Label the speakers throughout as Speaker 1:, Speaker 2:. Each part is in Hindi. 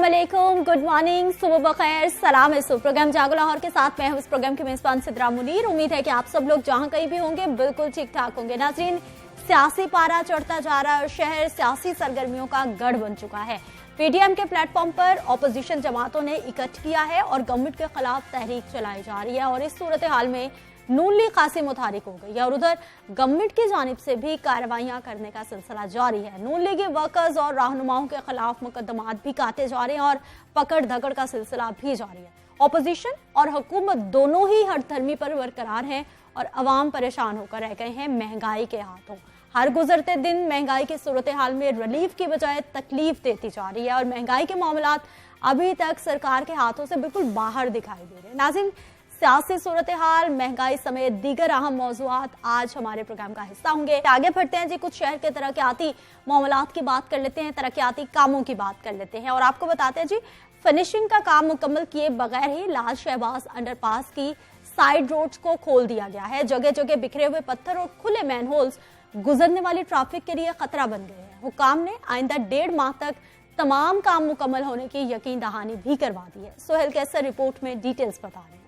Speaker 1: अस्सलाम वालेकुम, गुड मॉर्निंग, सुबह बखैर, सलाम। इस प्रोग्राम जागो लाहौर के साथ मैं हूं इस प्रोग्राम के मेजबान सिद्रा मुनीर। उम्मीद है कि आप सब लोग जहां कहीं भी होंगे बिल्कुल ठीक ठाक होंगे। नाज़रीन, सियासी पारा चढ़ता जा रहा है और शहर सियासी सरगर्मियों का गढ़ बन चुका है। पीडीएम के प्लेटफॉर्म पर ऑपोजिशन जमातों ने इकट्ठ किया है और गवर्नमेंट के खिलाफ तहरीक चलाई जा रही है और इस सूरत हाल में नून लीग खासी मुतारिक हो गई है और उधर गवर्नमेंट की जानिब से भी कार्रवाइयां करने का सिलसिला जारी है। नून लीगी वर्कर्स और रहनुमाओं के खिलाफ मुकदमात भी काटे जा रहे हैं और पकड़ धकड़ का सिलसिला भी जारी है। ऑपोजिशन और हुकूमत दोनों ही हठधर्मी पर बरकरार हैं और अवाम परेशान होकर रह गए हैं महंगाई के हाथों। हर गुजरते दिन महंगाई की सूरत हाल में रिलीफ की बजाय तकलीफ देती जा रही है और महंगाई के मामलात अभी तक सरकार के हाथों से बिल्कुल बाहर दिखाई दे रहे हैं। नाज़रीन, सियासी सूरत हाल, महंगाई समेत दीगर अहम मौज़ूआत आज हमारे प्रोग्राम का हिस्सा होंगे। आगे बढ़ते हैं जी, कुछ शहर के तरक्याती मामलात की बात कर लेते हैं, तरक्याती कामों की बात कर लेते हैं और आपको बताते हैं जी, फिनिशिंग का काम मुकम्मल किए बगैर ही लाल शहबाज अंडरपास की साइड रोड्स को खोल दिया गया है। जगह जगह बिखरे हुए पत्थर और खुले मैनहोल्स गुजरने वाली ट्रैफिक के लिए खतरा बन गए हैं। हुकाम ने आइंदा 1.5 माह तक तमाम काम मुकम्मल होने की यकीन दहानी भी करवा दी है। सोहेल कैसर रिपोर्ट में डिटेल्स बता रहे हैं।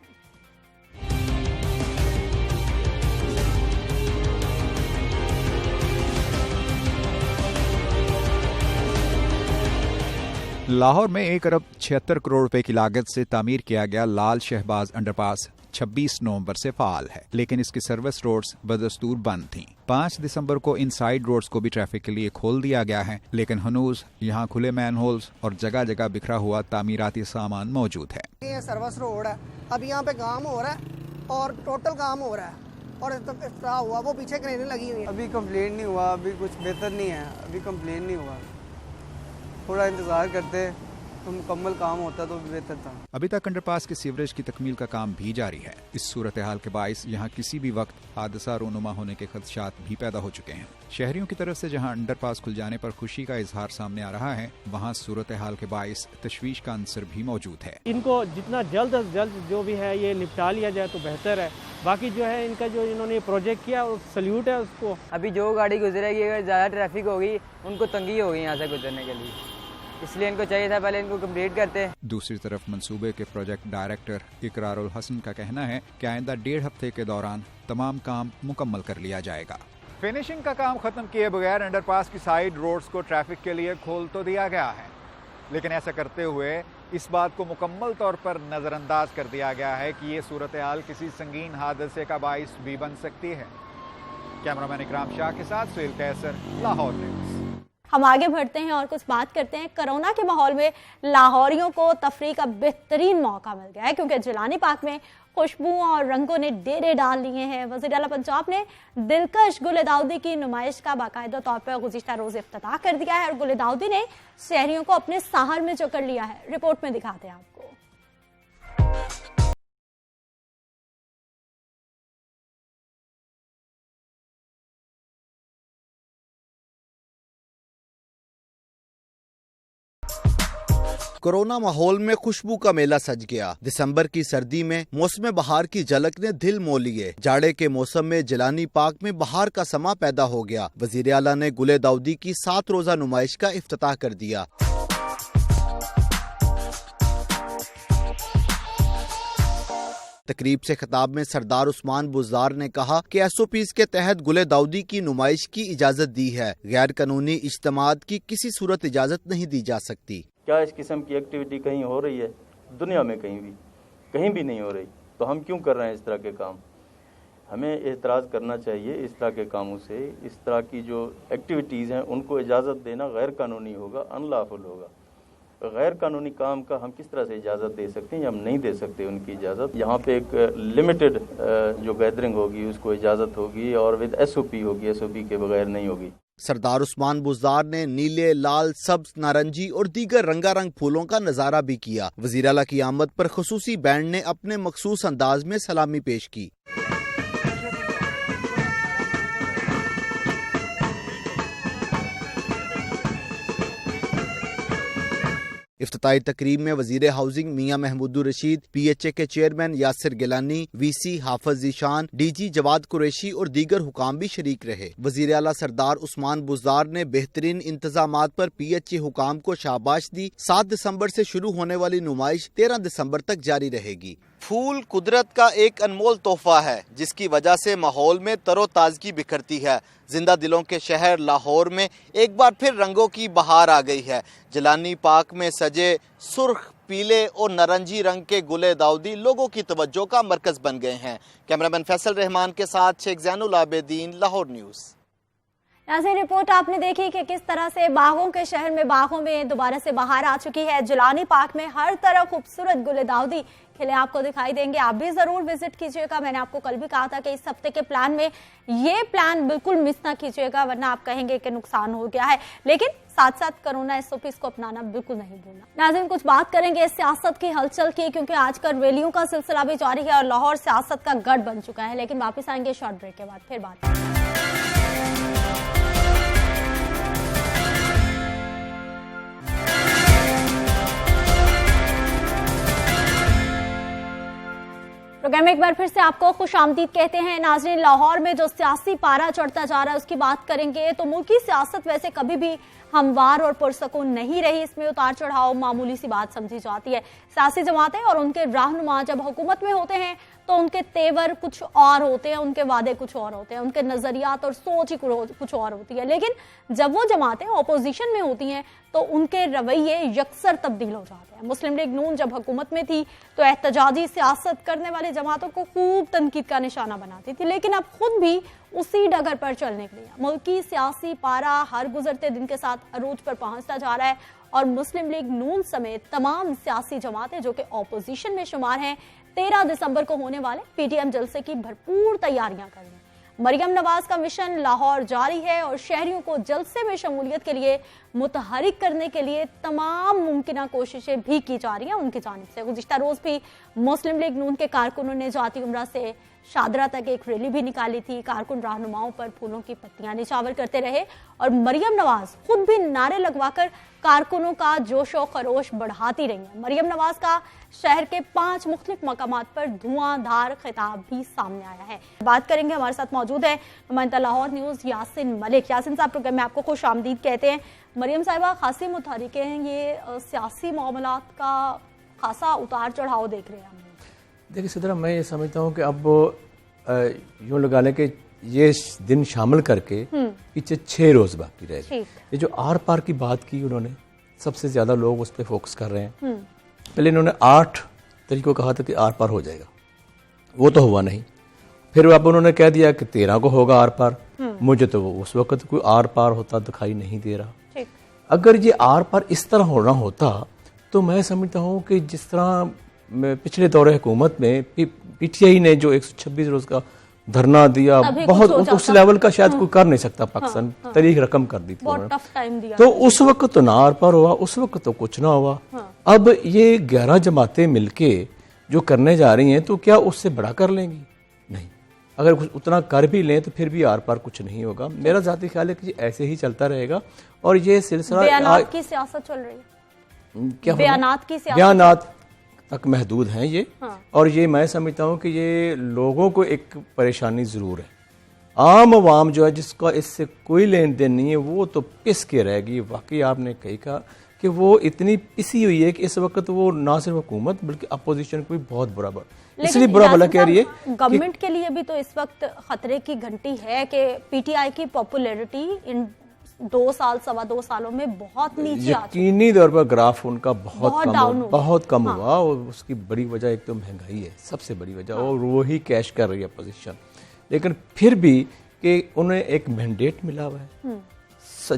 Speaker 2: लाहौर में 1 अरब 76 करोड़ रुपए की लागत से तामीर किया गया लाल शहबाज अंडरपास 26 नवंबर से फाल है, लेकिन इसकी सर्विस रोड्स बदस्तूर बंद थीं। 5 दिसंबर को इन साइड रोड्स को भी ट्रैफिक के लिए खोल दिया गया है, लेकिन हनूज यहाँ खुले मैनहोल्स और जगह जगह बिखरा हुआ तामीराती सामान मौजूद है।
Speaker 3: ये सर्विस रोड है, अब यहाँ पे काम हो रहा है और टोटल काम हो रहा है और इफ्ताह हुआ, वो पीछे क्रेनें लगी हुई है।
Speaker 4: अभी कंप्लेन नहीं हुआ, अभी कुछ बेहतर नहीं है, अभी कंप्लेन नहीं हुआ। थोड़ा इंतजार करते तो मुकम्मल काम होता तो बेहतर था।
Speaker 2: अभी तक अंडरपास के सीवरेज की तकमील का काम भी जारी है। इस सूरत हाल के बाइस यहाँ किसी भी वक्त हादसा रोनुमा होने के खदशात भी पैदा हो चुके हैं। शहरियों की तरफ से जहाँ अंडरपास खुल जाने पर खुशी का इजहार सामने आ रहा है, वहाँ सूरत हाल के बाइस तशवीश का अंसर भी मौजूद है।
Speaker 5: इनको जितना जल्द अज जल्द जो भी है ये निपटा लिया जाए तो बेहतर है। बाकी जो है इनका जो इन्होंने प्रोजेक्ट किया वो सल्यूट है उसको।
Speaker 6: अभी जो गाड़ी गुजरेगी अगर ज़्यादा ट्रैफिक होगी उनको तंगी होगी यहाँ से गुजरने के लिए, इसलिए इनको चाहिए था पहले इनको कंप्लीट करते हैं।
Speaker 2: दूसरी तरफ मंसूबे के प्रोजेक्ट डायरेक्टर इकरारुल हसन का कहना है कि आइंदा 1.5 हफ्ते के दौरान तमाम काम मुकम्मल कर लिया जाएगा। फिनिशिंग का काम खत्म किए बगैर अंडरपास की साइड रोड्स को ट्रैफिक के लिए खोल तो दिया गया है, लेकिन ऐसा करते हुए इस बात को मुकम्मल तौर पर नजरअंदाज कर दिया गया है कि ये सूरत हाल किसी संगीन हादसे का बाइस भी बन सकती है। कैमरामैन इकराम शाह के साथ सोहेल कैसर, लाहौर न्यूज़।
Speaker 1: हम आगे बढ़ते हैं और कुछ बात करते हैं। कोरोना के माहौल में लाहौरियों को तफरीह का बेहतरीन मौका मिल गया है, क्योंकि जिलानी पार्क में खुशबुओं और रंगों ने डेरे डाल लिए हैं। वज़ीर आला पंजाब ने दिलकश गुल दाऊदी की नुमाइश का बाकायदा तौर पर गुज़िश्ता रोज़ इफ्तिताह कर दिया है और गुल दाऊदी ने शहरियों को अपने साहर में जकड़ लिया है। रिपोर्ट में दिखाते हैं आपको।
Speaker 7: कोरोना माहौल में खुशबू का मेला सज गया। दिसंबर की सर्दी में मौसम बहार की झलक ने दिल मोह लिए। जाड़े के मौसम में जिलानी पार्क में बहार का समा पैदा हो गया। वजीर आला ने गुल दाऊदी की 7 रोजा नुमाइश का इफ्तिताह कर दिया। तकरीब से खिताब में सरदार उस्मान बुज़दार ने कहा कि SOPs के तहत गुल दाऊदी की नुमाइश की इजाजत दी है। गैर कानूनी इज्तिमात की किसी सूरत इजाजत नहीं दी जा सकती।
Speaker 8: क्या इस किस्म की एक्टिविटी कहीं हो रही है? दुनिया में कहीं भी नहीं हो रही, तो हम क्यों कर रहे हैं इस तरह के काम? हमें एतराज़ करना चाहिए इस तरह के कामों से। इस तरह की जो एक्टिविटीज़ हैं उनको इजाज़त देना गैर कानूनी होगा, अनलॉफुल होगा। गैर कानूनी काम का हम किस तरह से इजाज़त दे सकते हैं? हम नहीं दे सकते उनकी इजाज़त। यहाँ पे एक लिमिटेड जो गैदरिंग होगी उसको इजाज़त होगी और विद SOP होगी, SOP के बगैर नहीं होगी।
Speaker 7: सरदार उस्मान बुज़दार ने नीले, लाल, सब्ज, नारंगी और दीगर रंगारंग फूलों का नजारा भी किया। वज़ीर आला की आमद पर खुसूसी बैंड ने अपने मखसूस अंदाज में सलामी पेश की। इफ्तिताई तकरीब में वजीर हाउसिंग मियां महमूदुर रशीद, PHA के चेयरमैन यासिर गिलानी, VC हाफिज ज़ीशान, DG जवाद कुरैशी और दीगर हुकाम भी शरीक रहे। वजीर आला सरदार उस्मान बुज़दार ने बेहतरीन इंतजामात पर PHA हुकाम को शाबाश दी। 7 दिसंबर से शुरू होने वाली नुमाइश 13 दिसंबर तक जारी रहेगी। फूल कुदरत का एक अनमोल तोहफा है, जिसकी वजह से माहौल में तरोताजगी बिखरती है। जिंदा दिलों के शहर लाहौर में एक बार फिर रंगों की बहार आ गई है। जिलानी पार्क में सजे सुर्ख, पीले और नारंगी रंग के गुले दाऊदी लोगों की तवज्जो का मरकज बन गए हैं। कैमरामैन फैसल रहमान के साथ शेख ज़ैनुल आबिदीन, लाहौर न्यूज़।
Speaker 1: नाज़रीन, रिपोर्ट आपने देखी कि किस तरह से बागों के शहर में बागों में दोबारा से बहार आ चुकी है। जिलानी पार्क में हर तरफ खूबसूरत गुले दाऊदी खिले आपको दिखाई देंगे। आप भी जरूर विजिट कीजिएगा। मैंने आपको कल भी कहा था कि इस हफ्ते के प्लान में ये प्लान बिल्कुल मिस ना कीजिएगा, वरना आप कहेंगे कि नुकसान हो गया है। लेकिन साथ साथ कोरोना SOPs को अपनाना बिल्कुल नहीं भूलना। नाज़रीन, कुछ बात करेंगे सियासत की हलचल की, क्योंकि आजकल रैलियों का सिलसिला भी जारी है और लाहौर सियासत का गढ़ बन चुका है। लेकिन वापस आएंगे शॉर्ट ब्रेक के बाद, फिर बात। प्रोग्राम में एक बार फिर से आपको खुशामदीद कहते हैं। नाज़रीन, लाहौर में जो सियासी पारा चढ़ता जा रहा है उसकी बात करेंगे। तो मुल्की सियासत वैसे कभी भी हमवार और पुरसकून नहीं रही। इसमें उतार चढ़ाव मामूली सी बात समझी जाती है। सियासी जमातें और उनके रहनुमा जब हुकूमत में होते हैं तो उनके तेवर कुछ और होते हैं, उनके वादे कुछ और होते हैं, उनके नजरियात और सोच ही कुछ और होती है। लेकिन जब वो जमातें ऑपोजिशन में होती हैं तो उनके रवैये यकसर तब्दील हो जाते हैं। मुस्लिम लीग नून जब हुकूमत में थी तो एहतजाजी सियासत करने वाली जमातों को खूब तनकीद का निशाना बनाती थी, लेकिन अब खुद भी उसी डगर पर चलने के लिए मुल्की सियासी पारा हर गुजरते दिन के साथ अरूज पर पहुंचता जा रहा है और मुस्लिम लीग नून समेत तमाम सियासी जमातें जो कि ऑपोजिशन में शुमार हैं 13 दिसंबर को होने वाले PTM जलसे की भरपूर तैयारियां कर रही हैं। मरियम नवाज का मिशन लाहौर जारी है और शहरियों को जलसे में शमूलियत के लिए मुतहरिक करने के लिए तमाम मुमकिन कोशिशें भी की जा रही हैं उनकी जानिब से। गुज़िश्ता रोज भी मुस्लिम लीग नून के कारकुनों ने जाती उम्रा से शादरा तक एक रैली भी निकाली थी। कारकुन रहनुमाओं पर फूलों की पत्तियां निछावर करते रहे और मरियम नवाज खुद भी नारे लगवाकर कारकुनों का जोशो खरोश बढ़ाती रही हैं। मरियम नवाज का शहर के 5 मुख्तलिफ मकामात पर धुआंधार खिताब भी सामने आया है। बात करेंगे, हमारे साथ मौजूद है नुमाइंदा लाहौर न्यूज़ यासिन मलिक। यासिन साहब, प्रोग्राम में आपको खुश आमदीद कहते हैं। मरियम साहिबा खासी मुतहरिक हैं, ये सियासी मामलात का खासा उतार चढ़ाव देख रहे हैं हम।
Speaker 9: देखिए सिद्रा, मैं ये समझता हूँ कि अब यूँ लगा लें कि ये दिन शामिल करके पीछे 6 रोज़ बाकी रहेगा। ये जो आर पार की बात की उन्होंने, सबसे ज़्यादा लोग उस पर फोकस कर रहे हैं। पहले इन्होंने 8 तारीख को कहा था कि आर पार हो जाएगा, वो तो हुआ नहीं। फिर अब उन्होंने कह दिया कि 13 को होगा आर पार। मुझे तो उस वक्त कोई आर पार होता दिखाई नहीं दे रहा। अगर ये आर पार इस तरह होना होता तो मैं समझता हूँ कि जिस तरह पिछले दौरे हुकूमत में PTI ने जो 126 रोज का धरना दिया, बहुत उस लेवल का शायद कोई कर नहीं सकता पाकिस्तान। तारीख रकम कर दी थी उन्होंने। तो उस वक्त तो ना आर पार हुआ, उस वक्त तो कुछ ना हुआ। अब ये 11 जमातें मिलके जो करने जा रही हैं तो क्या उससे बड़ा कर लेंगी? नहीं। अगर कुछ उतना कर भी लें तो फिर भी आर पार कुछ नहीं होगा। मेरा जाती ख्याल है कि ऐसे ही चलता रहेगा और ये सिलसिला
Speaker 1: बयानात की सियासत चल रही है।
Speaker 9: क्या
Speaker 1: बयानात की सियासत,
Speaker 9: बयानात तक महदूद हैं ये। और ये मैं समझता हूँ कि ये लोगों को एक परेशानी ज़रूर है। आम आवाम जो है जिसका इससे कोई लेन देन नहीं है वो तो पिस के रहेगी। वाकई आपने कही कहा कि वो इतनी पिसी हुई है कि इस वक्त वो ना सिर्फ हुकूमत बल्कि अपोजिशन को भी बहुत बुरा इसलिए बुरा भला कह रही है।
Speaker 1: गवर्नमेंट के लिए भी तो इस वक्त खतरे की घंटी है कि PTI की पॉपुलैरिटी इन 2 साल 2.25 सालों में बहुत नीचे
Speaker 9: यकीनी तौर पर ग्राफ उनका बहुत कम हुआ और उसकी बड़ी वजह एक तो महंगाई है, सबसे बड़ी वजह। और वो ही कैश कर रही है अपोजिशन। लेकिन फिर भी कि उन्हें एक मैंडेट मिला हुआ है।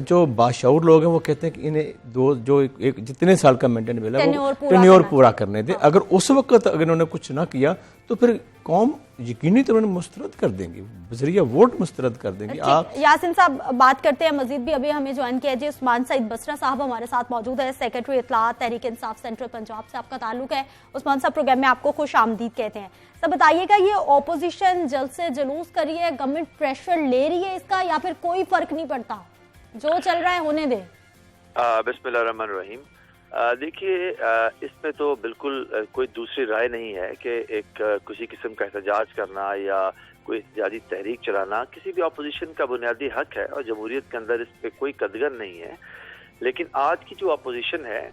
Speaker 9: जो बाशऊर लोग हैं वो कहते हैं कि इन्हें जितने साल का मैंडेट मिला वो टेन्योर पूरा करने दे। अगर उस वक्त अगर उन्होंने कुछ ना किया तो फिर कौम यकीनी तौर पर मुस्तरद कर देंगे, बजरिया वोट मुस्तरद कर देंगे। आप
Speaker 1: यासिन साहब बात करते हैं मजीद भी। अभी हमें ज्वाइन किया जी उस्मान सईद बसरा साहब हमारे साथ मौजूद है, सेक्रेटरी इत्तलात तहरीक इंसाफ सेंट्रल पंजाब से आपका ताल्लुक है। उस्मान साहब, प्रोग्राम में आपको खुश आमदीद कहते हैं। सब बताइएगा, ये ऑपोजिशन जलसे जुलूस कर रही है, गवर्नमेंट प्रेशर ले रही है इसका, या फिर कोई फर्क नहीं पड़ता, जो चल रहा है होने दे?
Speaker 10: बिस्मिल्लाहिर्रहमानिर्रहीम। देखिए, इसमें तो बिल्कुल कोई दूसरी राय नहीं है कि एक किसी किस्म का एहतजाज करना या कोई एहतजाजी तहरीक चलाना किसी भी अपोजिशन का बुनियादी हक है और जमहूरियत के अंदर इस पे कोई कदगर नहीं है। लेकिन आज की जो अपोजिशन है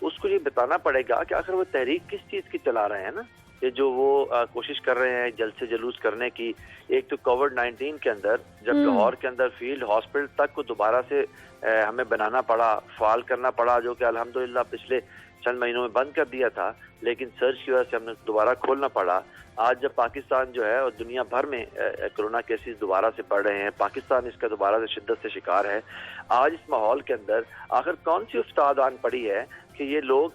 Speaker 10: उसको ये बताना पड़ेगा कि आखिर वो तहरीक किस चीज़ की चला रहे हैं ना। ये जो वो कोशिश कर रहे हैं जल्द से जुलूस करने की, एक तो कोविड-19 के अंदर जब लाहौर के अंदर फील्ड हॉस्पिटल तक को दोबारा से हमें बनाना पड़ा, फाल करना पड़ा, जो कि अल्हम्दुलिल्लाह पिछले चंद महीनों में बंद कर दिया था, लेकिन सर्च की वजह से हमें दोबारा खोलना पड़ा। आज जब पाकिस्तान जो है और दुनिया भर में कोरोना केसेस दोबारा से बढ़ रहे हैं, पाकिस्तान इसका दोबारा से शिद्दत से शिकार है। आज इस माहौल के अंदर आखिर कौन सी उस्ताद आन पड़ी है कि ये लोग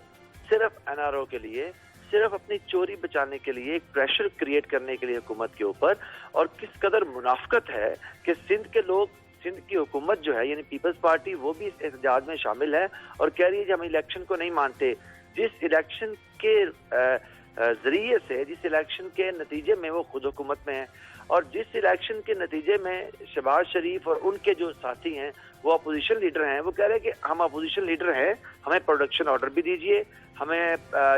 Speaker 10: सिर्फ एनआरओ के लिए, सिर्फ अपनी चोरी बचाने के लिए, एक प्रेशर क्रिएट करने के लिए हुकूमत के ऊपर, और किस कदर मुनाफकत है कि सिंध के लोग, सिंध की हुकूमत जो है यानी पीपल्स पार्टी, वो भी इस एहतजाज में शामिल है और कह रही है कि हम इलेक्शन को नहीं मानते। जिस इलेक्शन के जरिए से, जिस इलेक्शन के नतीजे में वो खुद हुकूमत में है और जिस इलेक्शन के नतीजे में शहबाज शरीफ और उनके जो साथी हैं वो अपोजिशन लीडर हैं, वो कह रहे हैं कि हम अपोजिशन लीडर हैं, हमें प्रोडक्शन ऑर्डर भी दीजिए, हमें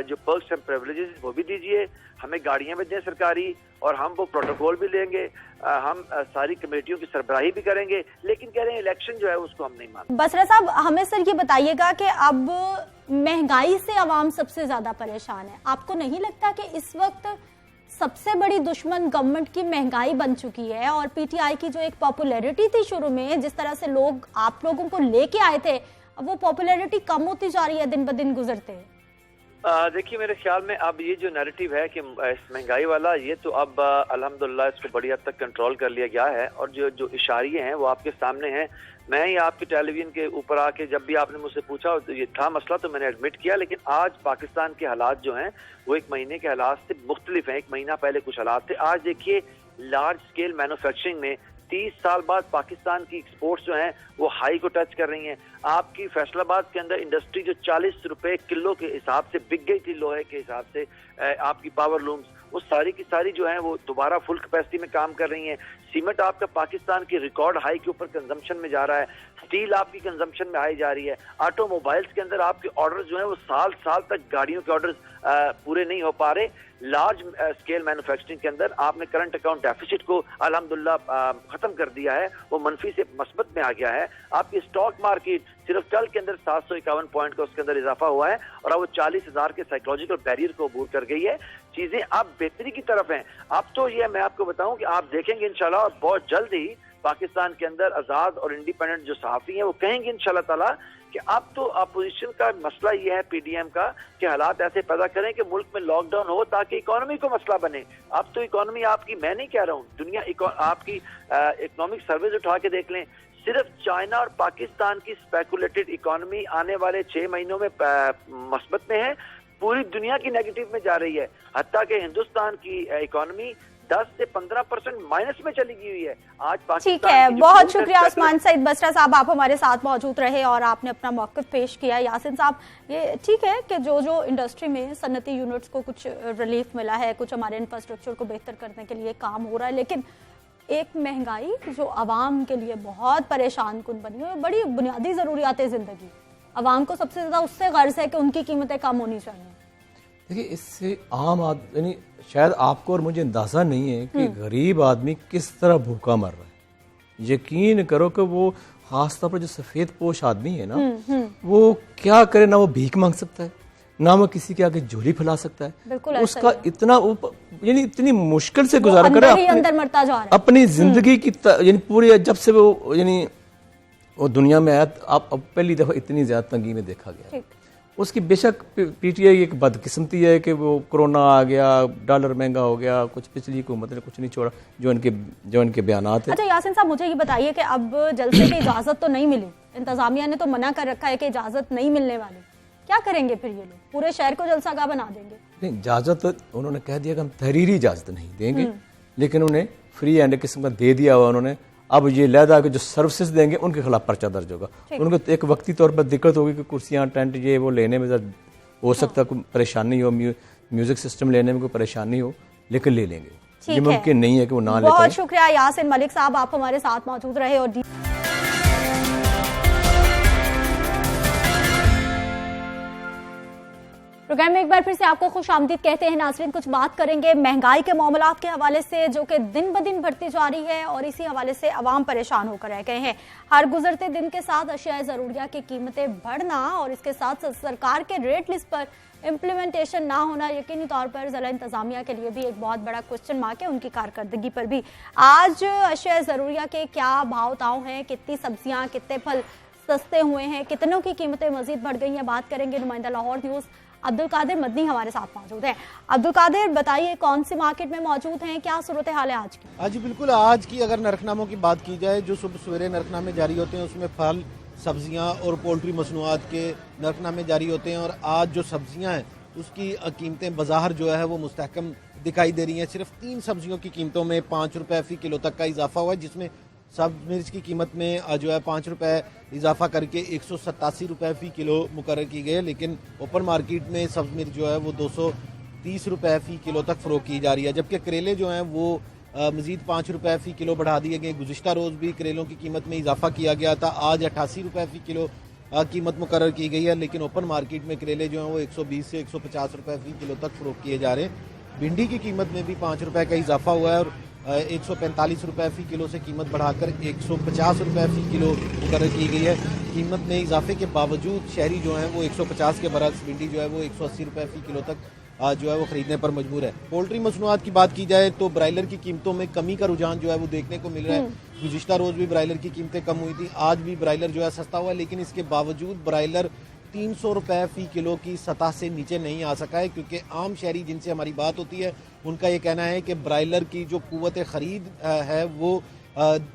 Speaker 10: जो पर्क्स एंड प्रिविलेजेस वो भी दीजिए, हमें गाड़ियां भी दें सरकारी, और हम वो प्रोटोकॉल भी लेंगे, हम सारी कमेटियों की सरबराही भी करेंगे, लेकिन कह रहे हैं इलेक्शन जो है उसको हम नहीं मानते।
Speaker 1: बसरा साहब, हमें सर ये बताइएगा कि अब महंगाई से आवाम सबसे ज्यादा परेशान है, आपको नहीं लगता कि इस वक्त सबसे बड़ी दुश्मन गवर्नमेंट की महंगाई बन चुकी है? और पीटीआई की जो एक पॉपुलैरिटी थी शुरू में, जिस तरह से लोग आप लोगों को लेके आए थे, अब वो पॉपुलैरिटी कम होती जा रही है दिन ब दिन गुजरते।
Speaker 10: देखिए, मेरे ख्याल में अब ये जो नैरेटिव है कि इस महंगाई वाला, ये तो अब अल्हम्दुलिल्लाह इसको बड़ी हद तक कंट्रोल कर लिया गया है और जो इशारे हैं वो आपके सामने हैं। मैं ही आपके टेलीविजन के ऊपर आके जब भी आपने मुझसे पूछा ये था मसला तो मैंने एडमिट किया, लेकिन आज पाकिस्तान के हालात जो हैं वो एक महीने के हालात से मुख्तलिफ हैं। एक महीना पहले कुछ हालात थे, आज देखिए लार्ज स्केल मैन्युफैक्चरिंग में 30 साल बाद पाकिस्तान की एक्सपोर्ट्स जो हैं वो हाई को टच कर रही हैं। आपकी फैसलाबाद के अंदर इंडस्ट्री जो 40 रुपए किलो के हिसाब से बिक गई थी लोहे के हिसाब से, आपकी पावर लूम्स, वो सारी की सारी जो है वो दोबारा फुल कैपेसिटी में काम कर रही हैं। सीमेंट आपका पाकिस्तान की रिकॉर्ड हाई के ऊपर कंजम्पशन में जा रहा है, स्टील आपकी कंजम्पशन में आई जा रही है। ऑटोमोबाइल्स के अंदर आपके ऑर्डर्स जो हैं वो साल साल तक गाड़ियों के ऑर्डर्स पूरे नहीं हो पा रहे। लार्ज स्केल मैन्युफैक्चरिंग के अंदर आपने करंट अकाउंट डेफिसिट को अल्हम्दुलिल्लाह खत्म कर दिया है, वो मनफी से मस्बत में आ गया है। आपकी स्टॉक मार्केट सिर्फ कल के अंदर 751 पॉइंट का उसके अंदर इजाफा हुआ है और अब वो 40,000 के साइकोलॉजिकल बैरियर को अबूर कर गई है। चीजें अब बेहतरी की तरफ हैं। अब तो ये मैं आपको बताऊं कि आप देखेंगे इंशाल्लाह बहुत जल्द ही पाकिस्तान के अंदर आजाद और इंडिपेंडेंट जो सहाफी हैं वो कहेंगे इंशाल्लाह ताला कि अब तो अपोजिशन का मसला ये है पीडीएम का कि हालात ऐसे पैदा करें कि मुल्क में लॉकडाउन हो ताकि इकोनॉमी को मसला बने। अब तो इकोनॉमी आपकी, मैं नहीं कह रहा हूँ, दुनिया आपकी इकोनॉमिक सर्विस उठा के देख लें, सिर्फ चाइना और पाकिस्तान की स्पेकुलेटेड इकोनॉमी आने वाले 6 महीनों में मस्बत में है, पूरी दुनिया की नेगेटिव में जा रही है। हत्ता कि हिंदुस्तान की इकोनॉमी 10 से 15% माइनस में चली गई हुई है। आज पाकिस्तान,
Speaker 1: ठीक है, बहुत शुक्रिया उस्मान सईद बसरा साहब, आप हमारे साथ मौजूद रहे और आपने अपना मौक़िफ़ पेश किया। यासिन साहब, ये ठीक है कि जो इंडस्ट्री में सनती यूनिट्स को कुछ रिलीफ मिला है, कुछ हमारे इंफ्रास्ट्रक्चर को बेहतर करने के लिए काम हो रहा है, लेकिन एक महंगाई जो आवाम के लिए बहुत परेशान कुन बनी है, बड़ी बुनियादी ज़रूरियात ज़िंदगी, आवाम को सबसे ज़्यादा उससे गर्ज है कि उनकी कीमतें कम होनी चाहिए। देखिए,
Speaker 9: इससे आम आदमी, यानी शायद आपको और मुझे अंदाज़ा नहीं है कि गरीब आदमी किस तरह भूखा मर रहा है। यकीन करो कि वो खासतौर पर जो सफ़ेद पोश आदमी है ना, वो क्या करे, ना वो भीख मांग सकता है, ना वो किसी के आगे झोली फैला सकता है। उसका इतना यानी इतनी मुश्किल से गुजारा करे,
Speaker 1: अंदर मरता जा रहा है
Speaker 9: अपनी जिंदगी की, यानी पूरी जब से वो यानी वो दुनिया में आया, आप पहली दफ़ा इतनी ज़्यादा तंगी में देखा गया। उसकी बेशक पीटीआई एक बदकिस्मती है कि वो कोरोना आ गया, डॉलर महंगा हो गया, कुछ पिछली हुकूमत ने कुछ नहीं छोड़ा, जो इनके बयानात है।
Speaker 1: अच्छा यासिन साहब, मुझे ये बताइए कि अब जलसे की इजाज़त तो नहीं मिली, इंतजामिया ने तो मना कर रखा है कि इजाज़त नहीं मिलने वाली, क्या करेंगे फिर ये लोग? पूरे शहर को जलसागाह बना देंगे?
Speaker 9: नहीं, इजाज़त उन्होंने कह दिया कि हम तहरीरी इजाज़त नहीं देंगे, लेकिन उन्हें फ्री एंड किस्म का दे दिया हुआ उन्होंने। अब ये लहदा के जो सर्विसेज देंगे उनके खिलाफ पर्चा दर्ज होगा। उनको तो एक वक्ती तौर पर दिक्कत होगी कि कुर्सियाँ, टेंट, ये वो लेने में हो सकता है कोई परेशानी हो, म्यूजिक सिस्टम लेने में कोई परेशानी हो, लेकिन ले लेंगे। ये मुमकिन नहीं है कि वो ना ले।
Speaker 1: बहुत शुक्रिया यासिन मलिक साहब, आप हमारे साथ मौजूद रहे और प्रोग्राम में एक बार फिर से आपको खुशामदीद कहते हैं नाज़रीन। कुछ बात करेंगे महंगाई के मामलात के हवाले से, जो कि दिन ब दिन बढ़ती जा रही है और इसी हवाले से अवाम परेशान होकर रह गए हैं। हर गुजरते दिन के साथ अशिया ज़रूरिया की कीमतें बढ़ना और इसके साथ सरकार के रेट लिस्ट पर इम्प्लीमेंटेशन ना होना यकीनी तौर पर ज़िला इंतजामिया के लिए भी एक बहुत बड़ा क्वेश्चन मार्क है, उनकी कारकर्दगी पर भी। आज अशिया ज़रूरिया के क्या भाव ताव हैं, कितनी सब्जियाँ कितने फल सस्ते हुए हैं, कितनों की कीमतें मजीद बढ़ गई हैं, बात करेंगे। नुमाइंदा लाहौर न्यूज़ अब्दुल कादिर मदनी हमारे साथ मौजूद हैं। अब्दुल कादिर, बताइए कौन सी मार्केट में मौजूद हैं, क्या सूरत हाल है आज की?
Speaker 11: जी बिल्कुल, आज की अगर नरखनामों की बात की जाए, जो सुबह सवेरे नरखनामे जारी होते हैं उसमें फल, सब्जियां और पोल्ट्री मसनूआत के नरखनामे जारी होते हैं। और आज जो सब्जियां हैं उसकी कीमतें बाजार जो है वो मुस्तहकम दिखाई दे रही हैं। सिर्फ 3 सब्जियों की कीमतों में 5 रुपए फी किलो तक का इजाफा हुआ है, जिसमें सब्ज मिर्च की कीमत में जो है 5 रुपए इजाफा करके 187 रुपए फी किलो मुकर्रर की गई है। लेकिन ओपन मार्केट में सब्ज मिर्च जो है वो 230 रुपए फी किलो तक फरोख्त की जा रही है, जबकि करेले जो हैं वो मजीद 5 रुपए फी किलो बढ़ा दिए गए। गुज़िश्ता रोज़ भी करेलों की कीमत में इजाफा किया गया था, आज 88 रुपए फी किलो कीमत मुकर्रर की गई है। लेकिन ओपन मार्केट में करेले जो हैं वो 120 से 150 रुपए फी किलो तक फरोख्त किए जा रहे हैं। भिंडी की कीमत में भी 5 रुपए का इजाफा हुआ है और 145 रुपए फी किलो से कीमत बढ़ाकर 150 रुपए फी किलो मुकर्रर की गई है। कीमत में इजाफे के बावजूद शहरी जो हैं वो 150 के बरक्स भिंडी जो है वो 180 रुपए फी किलो तक जो है वो खरीदने पर मजबूर है। पोल्ट्री मसनूआत की बात की जाए तो ब्रायलर की कीमतों में कमी का रुझान जो है वो देखने को मिल रहा है। गुज़िश्ता रोज भी ब्रायलर की कीमतें कम हुई थी, आज भी ब्रायलर जो है सस्ता हुआ है, लेकिन इसके बावजूद ब्रायलर 300 रुपए फी किलो की सतह से नीचे नहीं आ सका है, क्योंकि आम शहरी जिनसे हमारी बात होती है उनका ये कहना है कि ब्रायलर की जो कुव्वत खरीद है वो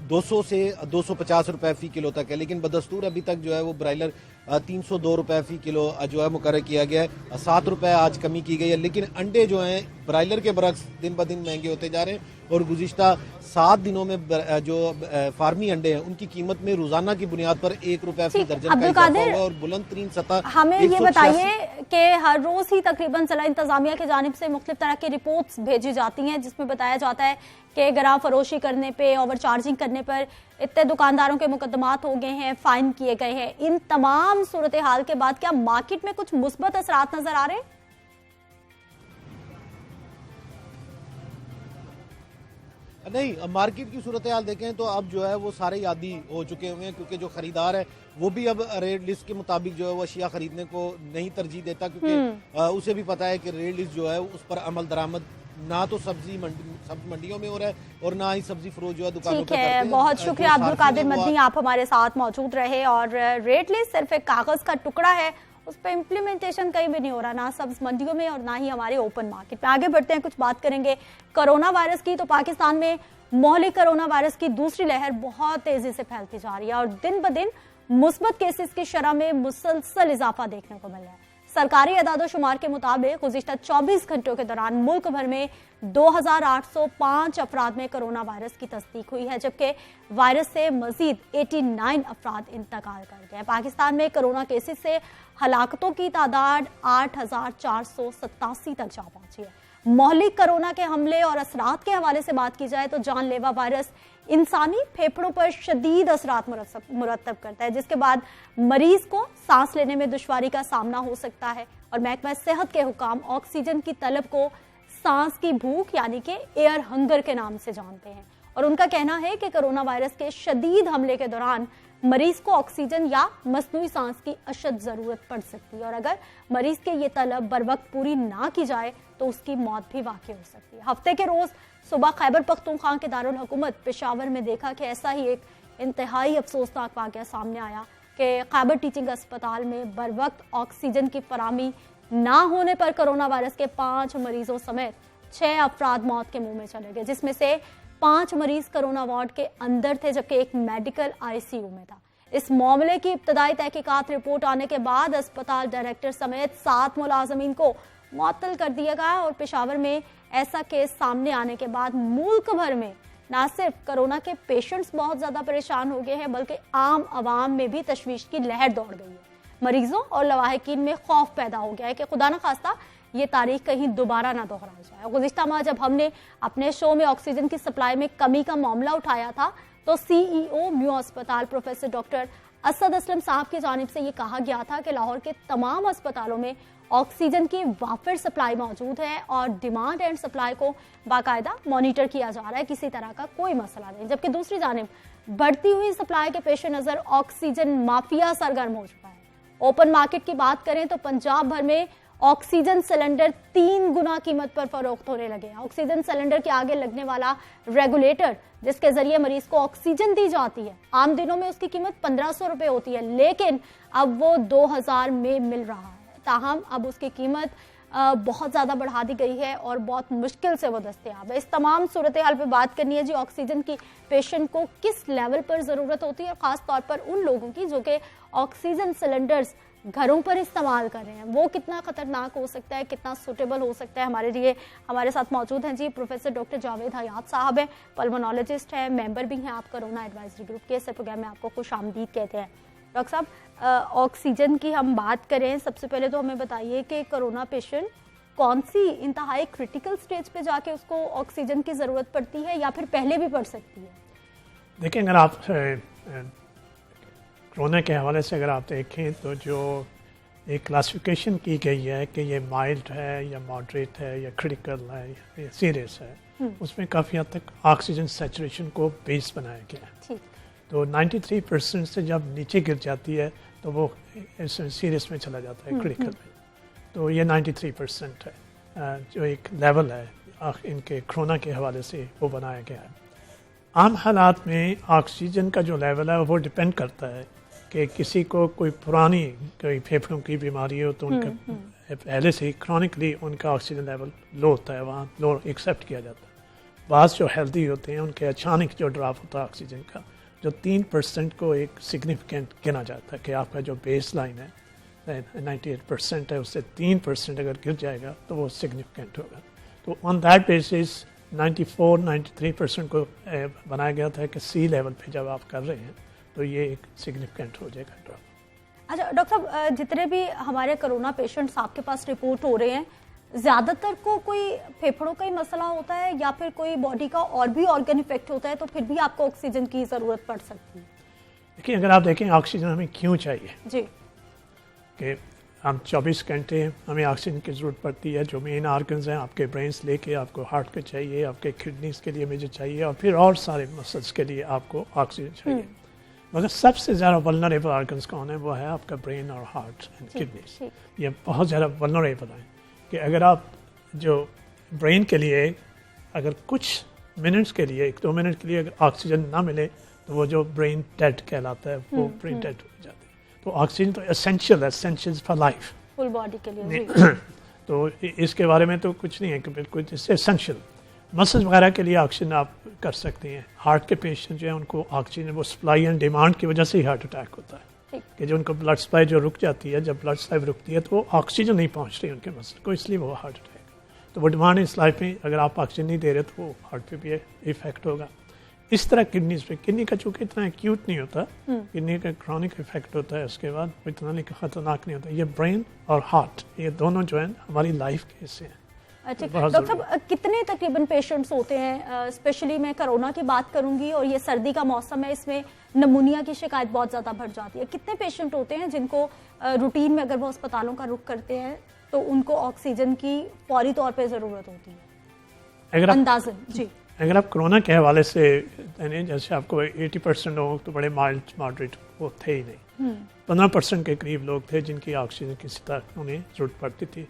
Speaker 11: 200 से 250 रुपए फी किलो तक है। लेकिन बदस्तूर अभी तक जो है वो ब्रायलर 302 रुपए फी किलो जो है मुकर्रर किया गया है। 7 रुपए आज कमी की गई है। लेकिन अंडे जो हैं ब्रायलर के बरक्स दिन ब दिन महंगे होते जा रहे हैं और गुज़िश्ता 7 दिनों में जो फार्मी अंडे हैं उनकी कीमत में रोजाना की बुनियाद पर 1 रुपए फी दर्जन का इजाफा हुआ और बुलंद तरीन सतह।
Speaker 1: हमें ये बताइए कि हर रोज ही तकरीबन जिला इंतजामिया की जानिब से मुख्तलिफ तरह की रिपोर्ट्स भेजी जाती हैं, जिसमें बताया जाता है कि गराम फरोशी करने पे, ओवर चार्जिंग करने पर इतने दुकानदारों के मुकदमात हो गए हैं, फाइन किए गए हैं। इन तमाम सूरत हाल के बाद क्या मार्केट में कुछ मुस्बत असरात नजर आ रहे हैं?
Speaker 11: नहीं, मार्केट की सूरत हाल देखें तो अब जो है वो सारे आदी हो चुके हुए हैं, क्योंकि जो खरीदार है वो भी अब रेट लिस्ट के मुताबिक जो है वो अशिया खरीदने को नहीं तरजीह देता, क्योंकि उसे भी पता है कि रेट लिस्ट जो है उस पर अमल दरामद ना तो सब्जी मंडियों में हो रहा है और ना ही सब्जी फरोश जो है दुकानों पे करते हैं।
Speaker 1: बहुत शुक्रिया अब्दुल कादिर मदनी, आप हमारे साथ मौजूद रहे। और रेट लिस्ट सिर्फ एक कागज का टुकड़ा है, उस पर इम्प्लीमेंटेशन कहीं भी नहीं हो रहा, ना सब्ज मंडियों में और ना ही हमारे ओपन मार्केट में। आगे बढ़ते हैं, कुछ बात करेंगे कोरोना वायरस की। तो पाकिस्तान में मौलिक कोरोना वायरस की दूसरी लहर बहुत तेजी से फैलती जा रही है और दिन ब दिन मुस्बत केसेस की शरह में मुसलसल इजाफा देखने को मिल रहा है। सरकारी अदाद-ओ-शुमार के मुताबिक गुज़िश्ता 24 घंटों के दौरान मुल्क भर में 2805 अफराद में कोरोना वायरस की तस्दीक हुई है, जबकि वायरस से मजीद 89 अफराद इंतकाल कर गए। पाकिस्तान में कोरोना केसेस से हलाकतों की तादाद 8487 तक जा पहुंची है। मौलिक कोरोना के हमले और असरात के हवाले से बात की जाए तो जानलेवा वायरस इंसानी फेफड़ों पर शदीद असरात मुरतब करता है, जिसके बाद मरीज को सांस लेने में दुश्वारी का सामना हो सकता है। और महकमा सेहत के हुकाम ऑक्सीजन की तलब को सांस की भूख यानी कि एयर हंगर के नाम से जानते हैं और उनका कहना है कि कोरोना वायरस के शदीद हमले के दौरान मरीज को ऑक्सीजन या मसनूई सांस की अशद जरूरत पड़ सकती है और अगर मरीज के ये तलब बर वक्त पूरी ना की जाए तो उसकी मौत भी वाक़ई हो सकती है। हफ्ते के रोज सुबह खैबर पख्तूनख्वा के दारुल हुकूमत पेशावर में देखा कि ऐसा ही एक इंतहाई अफसोसनाक वाक़या सामने आया कि खैबर टीचिंग अस्पताल में बर वक्त ऑक्सीजन की फराहमी ना होने पर कोरोना वायरस के 5 मरीजों समेत 6 अफराद मौत के मुंह में चले गए, जिसमें से 5 मरीज कोरोना वार्ड के अंदर थे जबकि एक मेडिकल ICU में था। इस मामले की इब्तदाई तहकीकात रिपोर्ट आने के बाद अस्पताल डायरेक्टर समेत 7 मुलाजमीन को मुअत्तल कर दिया गया और पेशावर में ऐसा केस सामने आने के बाद मुल्क भर में न सिर्फ कोरोना के पेशेंट्स बहुत ज्यादा परेशान हो गए हैं बल्कि आम आवाम में भी तशवीश की लहर दौड़ गई है। मरीजों और लवाहिकीन में खौफ पैदा हो गया है कि खुदा न खास्ता ये तारीख कहीं दोबारा ना दोहराई जाए। गुज़िश्ता माह जब हमने अपने शो में ऑक्सीजन की सप्लाई में कमी का मामला उठाया था तो CEO म्यू अस्पताल प्रोफेसर डॉक्टर असद असलम साहब की जानिब से ये कहा गया था कि लाहौर के तमाम अस्पतालों में ऑक्सीजन की वाफिर सप्लाई मौजूद है और डिमांड एंड सप्लाई को बाकायदा मॉनिटर किया जा रहा है, किसी तरह का कोई मसला नहीं। जबकि दूसरी जानिब बढ़ती हुई सप्लाई के पेश नजर ऑक्सीजन माफिया सरगर्म हो चुका है। ओपन मार्केट की बात करें तो पंजाब भर में ऑक्सीजन सिलेंडर 3 गुना कीमत पर फरोख्त होने लगे हैं। ऑक्सीजन सिलेंडर के आगे लगने वाला रेगुलेटर जिसके जरिए मरीज को ऑक्सीजन दी जाती है, आम दिनों में उसकी कीमत 1500 रुपए होती है, लेकिन अब वो 2000 में मिल रहा है। ताहम अब उसकी कीमत बहुत ज़्यादा बढ़ा दी गई है और बहुत मुश्किल से वो दस्तयाब है। इस तमाम सूरत हाल पे बात करनी है जी, ऑक्सीजन की पेशेंट को किस लेवल पर ज़रूरत होती है, और ख़ास तौर पर उन लोगों की जो कि ऑक्सीजन सिलेंडर्स घरों पर इस्तेमाल कर रहे हैं, वो कितना खतरनाक हो सकता है, कितना सूटेबल हो सकता है हमारे लिए। हमारे साथ मौजूद हैं जी प्रोफेसर डॉक्टर जावेद हयात साहब हैं, पल्मोनोलॉजिस्ट हैं, मेंबर भी हैं आप कोरोना एडवाइजरी ग्रुप के। इस प्रोग्राम में आपको खुश आमदीद कहते हैं। डॉक्टर साहब, ऑक्सीजन की हम बात करें, सबसे पहले तो हमें बताइए कि कोरोना पेशेंट कौन सी इंतहाई क्रिटिकल स्टेज पे जाके उसको ऑक्सीजन की ज़रूरत पड़ती है या फिर पहले भी पड़ सकती है?
Speaker 12: देखिए, अगर आप कोरोना के हवाले से अगर आप देखें तो जो एक क्लासिफिकेशन की गई है कि ये माइल्ड है या मॉडरेट है या क्रिटिकल है या सीरियस है, उसमें काफ़ी हद तक ऑक्सीजन सैचुरेशन को बेस बनाया गया है। तो 93% से जब नीचे गिर जाती है तो वो सीरियस में चला जाता है, क्रिटिकल में। तो ये 93% है जो एक लेवल है इनके कोरोना के हवाले से वो बनाया गया है। आम हालात में ऑक्सीजन का जो लेवल है वो डिपेंड करता है कि किसी को कोई पुरानी कोई फेफड़ों की बीमारी हो तो उनका पहले से ही क्रॉनिकली उनका ऑक्सीजन लेवल लो होता है, वहाँ लो एक्सेप्ट किया जाता है। बाज़ जो हेल्दी होते हैं उनके अचानक जो ड्रॉप होता है ऑक्सीजन का, जो 3% को एक सिग्निफिकेंट गिना जाता है कि आपका जो बेस लाइन है 98% है, उससे 3% अगर गिर जाएगा तो वो सिग्निफिकेंट होगा। तो ऑन दैट बेसिस 94-93% को बनाया गया था कि सी लेवल पे जब आप कर रहे हैं तो ये एक सिग्निफिकेंट हो जाएगा ड्रॉप।
Speaker 1: अच्छा डॉक्टर साहब, जितने भी हमारे कोरोना पेशेंट्स आपके पास रिपोर्ट हो रहे हैं, ज़्यादातर को कोई फेफड़ों का ही मसला होता है या फिर कोई बॉडी का और भी ऑर्गन इफेक्ट होता है तो फिर भी आपको ऑक्सीजन की ज़रूरत पड़ सकती है?
Speaker 12: देखिए, अगर आप देखें ऑक्सीजन हमें क्यों चाहिए
Speaker 1: जी,
Speaker 12: कि हम 24 घंटे हमें ऑक्सीजन की ज़रूरत पड़ती है। जो मेन आर्गन्स हैं आपके ब्रेन से लेके आपको हार्ट के चाहिए, आपके किडनीज के लिए मुझे चाहिए और फिर और सारे मसल्स के लिए आपको ऑक्सीजन चाहिए। मगर सबसे ज़्यादा वल्नरेबल आर्गन्स कौन है? वो है आपका ब्रेन और हार्ट एंड किडनीज। ये बहुत ज़्यादा वल्नरेबल है कि अगर आप जो ब्रेन के लिए अगर कुछ मिनट्स के लिए 1-2 मिनट के लिए अगर ऑक्सीजन ना मिले तो वो जो ब्रेन डेड कहलाता है वो ब्रेन डेड हो जाता है। तो ऑक्सीजन तो एसेंशियल है, essential for life,
Speaker 1: full body के लिए।
Speaker 12: तो इसके बारे में तो कुछ नहीं है कि बिल्कुल इससे एसेंशियल। मसल्स वगैरह के लिए ऑक्सीजन आप कर सकते हैं। हार्ट के पेशेंट जो है उनको ऑक्सीजन वो सप्लाई एंड डिमांड की वजह से ही हार्ट अटैक होता है कि जो उनको ब्लड सप्लाई जो रुक जाती है, जब ब्लड सप्लाई रुकती है तो वो ऑक्सीजन नहीं पहुंच रही उनके मसल को, इसलिए वो हार्ट अटैक। तो वो डिमांड इस लाइफ में अगर आप ऑक्सीजन नहीं दे रहे तो वो हार्ट पे भी इफेक्ट होगा। इस तरह किडनीज पे, किडनी का चूँकि इतना एक्यूट नहीं होता, किडनी का क्रॉनिक इफेक्ट होता है, उसके बाद इतना नहीं खतरनाक नहीं होता। ये ब्रेन और हार्ट ये दोनों जो है हमारी लाइफ के हिस्से हैं।
Speaker 1: अच्छा डॉक्टर साहब, कितने तकरीबन पेशेंट्स होते हैं? स्पेशली मैं कोरोना की बात करूंगी और ये सर्दी का मौसम है, इसमें नमूनिया की शिकायत बहुत ज़्यादा बढ़ जाती है। कितने पेशेंट होते हैं जिनको रूटीन में अगर वो अस्पतालों का रुख करते हैं तो उनको ऑक्सीजन की फौरी तौर पे ज़रूरत होती है अंदाज़न? जी,
Speaker 12: अगर आप कोरोना के हवाले से जैसे आपको 80% लोग तो बड़े माइल्ड मॉडरेट वो थे ही नहीं, 15% के करीब लोग थे जिनकी ऑक्सीजन की सतह उन्हें जरूरत पड़ती थी।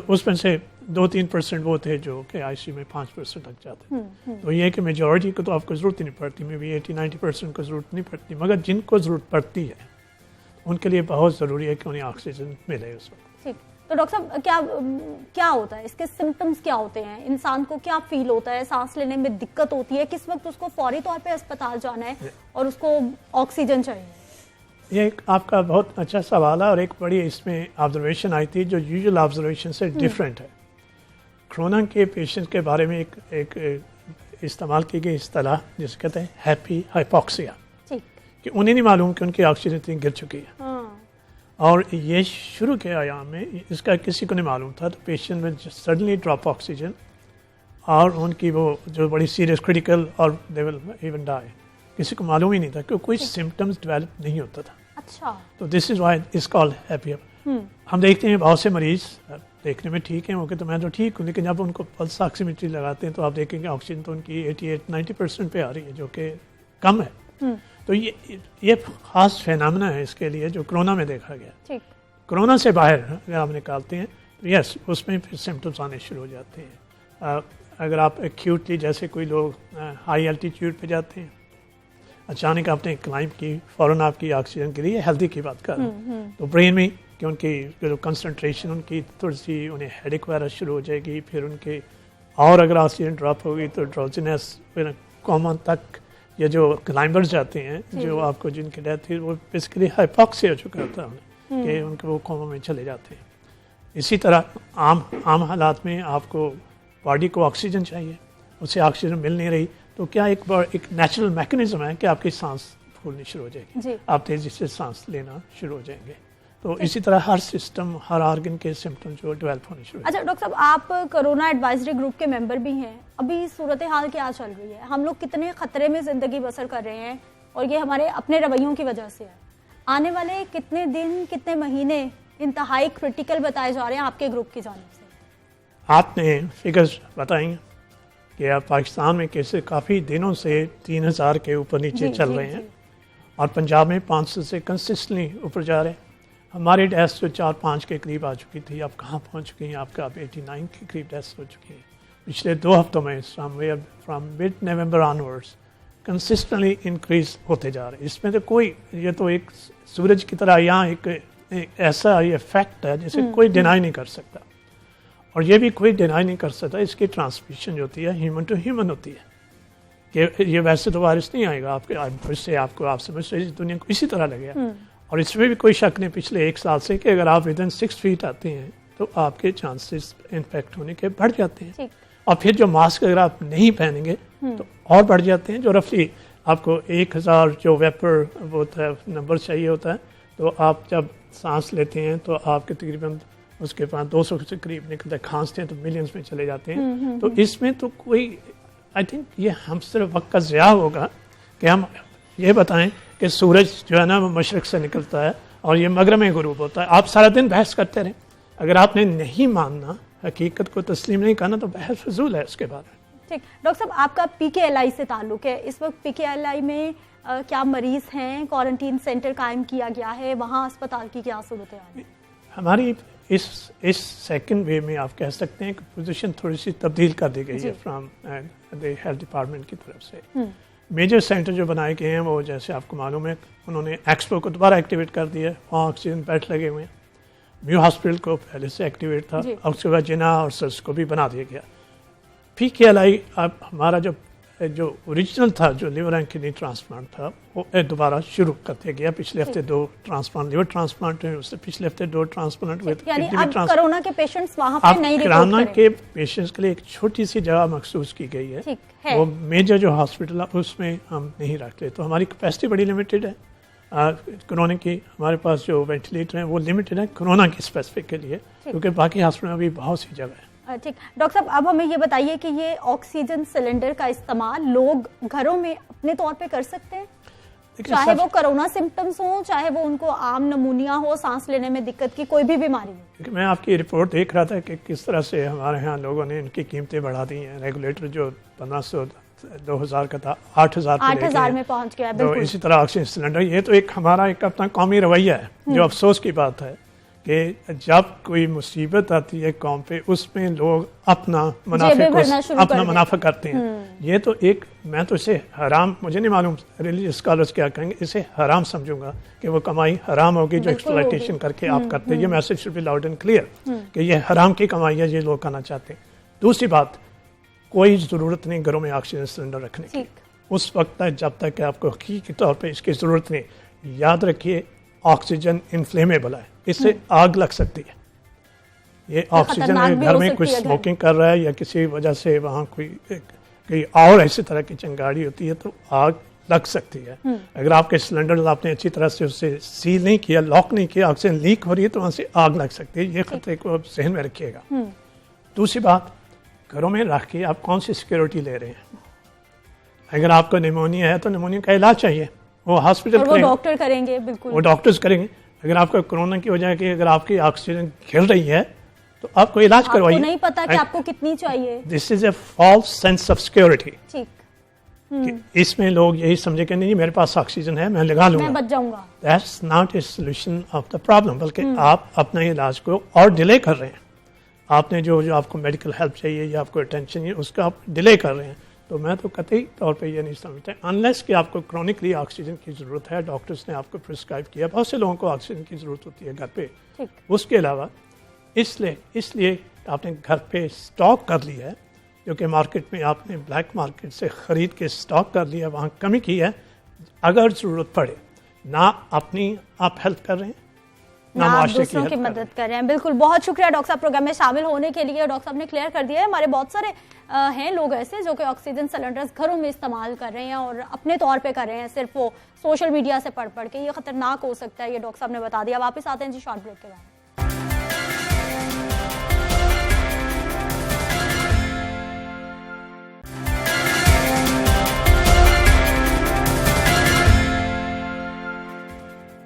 Speaker 12: उसमें से 2-3% वो थे जो कि आईसीयू में 5% लग जाते। तो ये कि मेजॉरिटी को तो आपको ज़रूरत ही नहीं पड़ती, मे भी 80-90% को ज़रूरत नहीं पड़ती, मगर जिनको ज़रूरत पड़ती है उनके लिए बहुत ज़रूरी है कि उन्हें ऑक्सीजन मिले उस वक्त।
Speaker 1: ठीक, तो डॉक्टर साहब क्या होता है, इसके सिम्टम्स क्या होते हैं? इंसान को क्या फील होता है? सांस लेने में दिक्कत होती है? किस वक्त उसको फौरी तौर पर अस्पताल जाना है और उसको ऑक्सीजन चाहिए?
Speaker 12: ये एक आपका बहुत अच्छा सवाल है और एक बड़ी इसमें ऑब्जर्वेशन आई थी जो यूजुअल ऑब्जर्वेशन से डिफरेंट है। कोरोना के पेशेंट के बारे में एक इस्तेमाल की गई इस्तेलाह जिसे कहते हैं हैप्पी हाइपोक्सिया, कि उन्हें नहीं मालूम कि उनकी ऑक्सीजन इतनी गिर चुकी है। और ये शुरू के आयाम में इसका किसी को नहीं मालूम था, तो पेशेंट में सडनली ड्रॉप ऑक्सीजन और उनकी वो जो बड़ी सीरियस क्रिटिकल और दे विल इवन डाई, किसी को मालूम ही नहीं था, क्योंकि कोई सिम्टम्स डेवलप नहीं होता था।
Speaker 1: अच्छा,
Speaker 12: तो this is why it's called happy हम देखते हैं बहुत से मरीज देखने में ठीक हैं, वो कहते मैं तो ठीक हूँ, लेकिन जब उनको पल्स ऑक्सीमीट्री लगाते हैं तो आप देखेंगे ऑक्सीजन तो उनकी 88-90% पे आ रही है, जो कि कम है। तो ये खास फेनामिना है इसके लिए जो कोरोना में देखा गया। कोरोना से बाहर अगर आप निकालते हैं तो यस, उसमें फिर सिम्टम्स आने शुरू हो जाते हैं। अगर आप एक्यूटली, जैसे कोई लोग हाई एल्टीट्यूड पे जाते हैं, अचानक आपने क्लाइंब की, फ़ौरन आपकी ऑक्सीजन के लिए हेल्दी की बात कर रहे हैं, तो ब्रेन में कि उनकी जो कंसंट्रेशन उनकी थोड़ी सी, उन्हें हेडेक वगैरह शुरू हो जाएगी, फिर उनके और अगर ऑक्सीजन ड्रॉप होगी तो ड्रोजिनेस, फिर कोमा तक ये जो क्लाइंबर्स जाते हैं, जो आपको जिनकी डेथ हुई वो बेसिकली हाइपोक्सिया हो चुका होता है उन्हें, कि उनके वो कोमा में चले जाते हैं। इसी तरह आम हालात में आपको बॉडी को ऑक्सीजन चाहिए, उससे ऑक्सीजन मिल नहीं रही, तो क्या एक नेचुरल मैकेनिज्म है कि आपकी सांस फूलनी शुरू हो जाएगी, आप तेज़ी से सांस लेना शुरू हो जाएंगे। तो इसी तरह हर सिस्टम, हर ऑर्गन के सिम्टम जो डेवलप होने शुरू।
Speaker 1: अच्छा डॉक्टर साहब, आप कोरोना एडवाइजरी ग्रुप के मेंबर भी हैं, अभी सूरत हाल क्या चल रही है, हम लोग कितने खतरे में ज़िंदगी बसर कर रहे हैं, और ये हमारे अपने रवैयों की वजह से है। आने वाले कितने दिन, कितने महीने इंतहाई क्रिटिकल बताए जा रहे हैं आपके ग्रुप की जानिब से?
Speaker 12: आपने फिगर्स बताएंगे कि अब पाकिस्तान में केसेस काफ़ी दिनों से 3000 के ऊपर नीचे चल रहे हैं, और पंजाब में 500 से कंसिस्टेंटली ऊपर जा रहे हैं। हमारी डेथ्स जो 4-5 के करीब आ चुकी थी, अब कहाँ पहुँच चुकी हैं, आपका अब 89 के करीब डेथ्स हो चुकी हैं। पिछले 2 हफ्तों में from mid November onwards consistently increase होते जा रहे हैं। इसमें तो कोई, ये तो एक सूरज की तरह यहाँ एक ऐसा ये फैक्ट है जिसे कोई डिनाई नहीं कर सकता, और ये भी कोई डिनाई नहीं कर सकता इसकी ट्रांसमिशन जो होती है ह्यूमन टू ह्यूमन होती है, कि ये वैसे तो वायरस नहीं आएगा आपके से आपको, आपसे मुझसे, दुनिया को इसी तरह लगेगा। और इसमें भी कोई शक नहीं पिछले 1 साल से कि अगर आप विदिन 6 फीट आते हैं तो आपके चांसेस इन्फेक्ट होने के बढ़ जाते हैं, और फिर जो मास्क अगर आप नहीं पहनेंगे तो और बढ़ जाते हैं। जो रफली आपको 1000 जो वेपर वो होता है नंबर चाहिए होता है, तो आप जब सांस लेते हैं तो आपके तकरीबन उसके पास 200 से करीब निकलता है, खांसते हैं तो मिलियंस में चले जाते हैं। तो इसमें तो कोई, आई थिंक ये हम सिर्फ वक्त का ज़िया होगा कि हम ये बताएं कि सूरज जो है ना वो मशरक़ से निकलता है और ये मगरब में गुरूब होता है। आप सारा दिन बहस करते रहें, अगर आपने नहीं मानना, हकीकत को तस्लीम नहीं करना, तो बहस फजूल है उसके बारे में। ठीक,
Speaker 1: डॉक्टर साहब आपका PKLI से ताल्लुक़ है, इस वक्त PKLI में क्या मरीज़ हैं, क्वारंटीन सेंटर कायम किया गया है, वहाँ अस्पताल की क्या सूरत है?
Speaker 12: हमारी इस सेकंड वे में आप कह सकते हैं कि पोजीशन थोड़ी सी तब्दील कर दी गई है फ्राम द हेल्थ डिपार्टमेंट की तरफ से। मेजर सेंटर जो बनाए गए हैं वो, जैसे आपको मालूम है, उन्होंने एक्सपो को दोबारा एक्टिवेट कर दिया है, वहाँ ऑक्सीजन बेड लगे हुए हैं। म्यू हॉस्पिटल को पहले से एक्टिवेट था, और उसके बाद जिना और सर्स को भी बना दिया गया। PKLI अब हमारा जो ओरिजिनल था, जो लिवर एंड किडनी ट्रांसप्लांट था, वो दोबारा शुरू कर दिया गया। पिछले हफ्ते 2 ट्रांसप्लांट, लिवर ट्रांसप्लांट हुए, उससे पिछले हफ्ते 2 ट्रांसप्लांट हुए।
Speaker 1: कोरोना के पेशेंट्स वहाँ पे नहीं रिपोर्ट
Speaker 12: कोरोना के पेशेंट्स के लिए एक छोटी सी जगह मखसूस की गई है, वो मेजर जो हॉस्पिटल है उसमें हम नहीं रखते, तो हमारी कैपेसिटी बड़ी लिमिटेड है। कोरोना की हमारे पास जो वेंटिलेटर हैं वो लिमिटेड है कोरोना की स्पेसिफिक के लिए, क्योंकि बाकी हॉस्पिटल में भी बहुत सी जगह है।
Speaker 1: ठीक, डॉक्टर साहब अब हमें ये बताइए कि ये ऑक्सीजन सिलेंडर का इस्तेमाल लोग घरों में अपने तौर पे कर सकते हैं, चाहे वो कोरोना सिम्टम्स हो, चाहे वो उनको आम नमूनिया हो, सांस लेने में दिक्कत की कोई भी बीमारी हो?
Speaker 12: मैं आपकी रिपोर्ट देख रहा था कि किस तरह से हमारे यहाँ लोगों ने इनकी कीमतें बढ़ा दी हैं। रेगुलेटर जो 1500 2000 का था 8000
Speaker 1: में पहुंच गया।
Speaker 12: तो इसी तरह ऑक्सीजन सिलेंडर, ये तो एक हमारा एक अपना कौमी रवैया है, जो अफसोस की बात है कि जब कोई मुसीबत आती है कौम पे, उसमें लोग अपना मुनाफा करते हैं। ये तो एक, मैं तो इसे हराम, मुझे नहीं मालूम रिलीजियस स्कॉलर्स क्या कहेंगे, इसे हराम समझूंगा कि वो कमाई हराम होगी जो एक्सप्लॉयटेशन करके आप करते हैं। ये message should be loud and clear कि ये हराम की कमाई है, ये लोग करना चाहते हैं। दूसरी बात, कोई ज़रूरत नहीं घरों में ऑक्सीजन सिलेंडर रखने की उस वक्त तक जब तक कि आपको हकीकी तौर पे इसकी ज़रूरत नहीं। याद रखिए, ऑक्सीजन इन्फ्लेमेबल है, इससे आग लग सकती है। ये ऑक्सीजन घर में कुछ स्मोकिंग कर रहा है या किसी वजह से वहाँ कोई और ऐसी तरह की चिंगारी होती है तो आग लग सकती है। अगर आपके सिलेंडर आपने अच्छी तरह से उससे सील नहीं किया, लॉक नहीं किया, ऑक्सीजन लीक हो रही है तो वहाँ से आग लग सकती है। ये खतरे को आप जहन में रखिएगा। दूसरी बात, घरों में रख के आप कौन सी सिक्योरिटी ले रहे हैं? अगर आपको निमोनिया है तो निमोनिया का इलाज चाहिए, वो हॉस्पिटल
Speaker 1: वो डॉक्टर करेंगे, बिल्कुल
Speaker 12: वो डॉक्टर्स करेंगे। अगर आपको कोरोना की वजह कि अगर आपकी ऑक्सीजन गिर रही है तो आपको इलाज करवाइए।
Speaker 1: आपको नहीं पता कि आपको कितनी चाहिए।
Speaker 12: This is a false sense of security.
Speaker 1: ठीक।
Speaker 12: इसमें लोग यही समझे कि नहीं मेरे पास ऑक्सीजन है मैं लगा लूंगा,
Speaker 1: मैं बच जाऊंगा।
Speaker 12: That's not a solution of the problem, बल्कि आप अपना इलाज को और डिले कर रहे हैं। आपने जो आपको मेडिकल हेल्प चाहिए या आपको अटेंशन चाहिए उसका आप डिले कर रहे हैं। तो मैं तो कतई तौर पे ये नहीं समझता, अनलेस कि आपको क्रॉनिकली ऑक्सीजन की ज़रूरत है, डॉक्टर्स ने आपको प्रिस्क्राइब किया। बहुत से लोगों को ऑक्सीजन की ज़रूरत होती है घर पे। उसके अलावा इसलिए आपने घर पे स्टॉक कर लिया है, क्योंकि मार्केट में आपने ब्लैक मार्केट से ख़रीद के स्टॉक कर लिया, वहाँ कमी की है। अगर ज़रूरत पड़े ना अपनी आप हेल्प कर रहे हैं
Speaker 1: ना आप दूसरों की मदद कर रहे हैं। बिल्कुल, बहुत शुक्रिया डॉक्टर साहब प्रोग्राम में शामिल होने के लिए। डॉक्टर साहब ने क्लियर कर दिया है, हमारे बहुत सारे हैं लोग ऐसे जो कि ऑक्सीजन सिलेंडर्स घरों में इस्तेमाल कर रहे हैं और अपने तौर पे कर रहे हैं, सिर्फ वो सोशल मीडिया से पढ़ के। ये खतरनाक हो सकता है, ये डॉक्टर साहब ने बता दिया। वापस आते हैं जी शॉर्ट ब्रेक के बाद।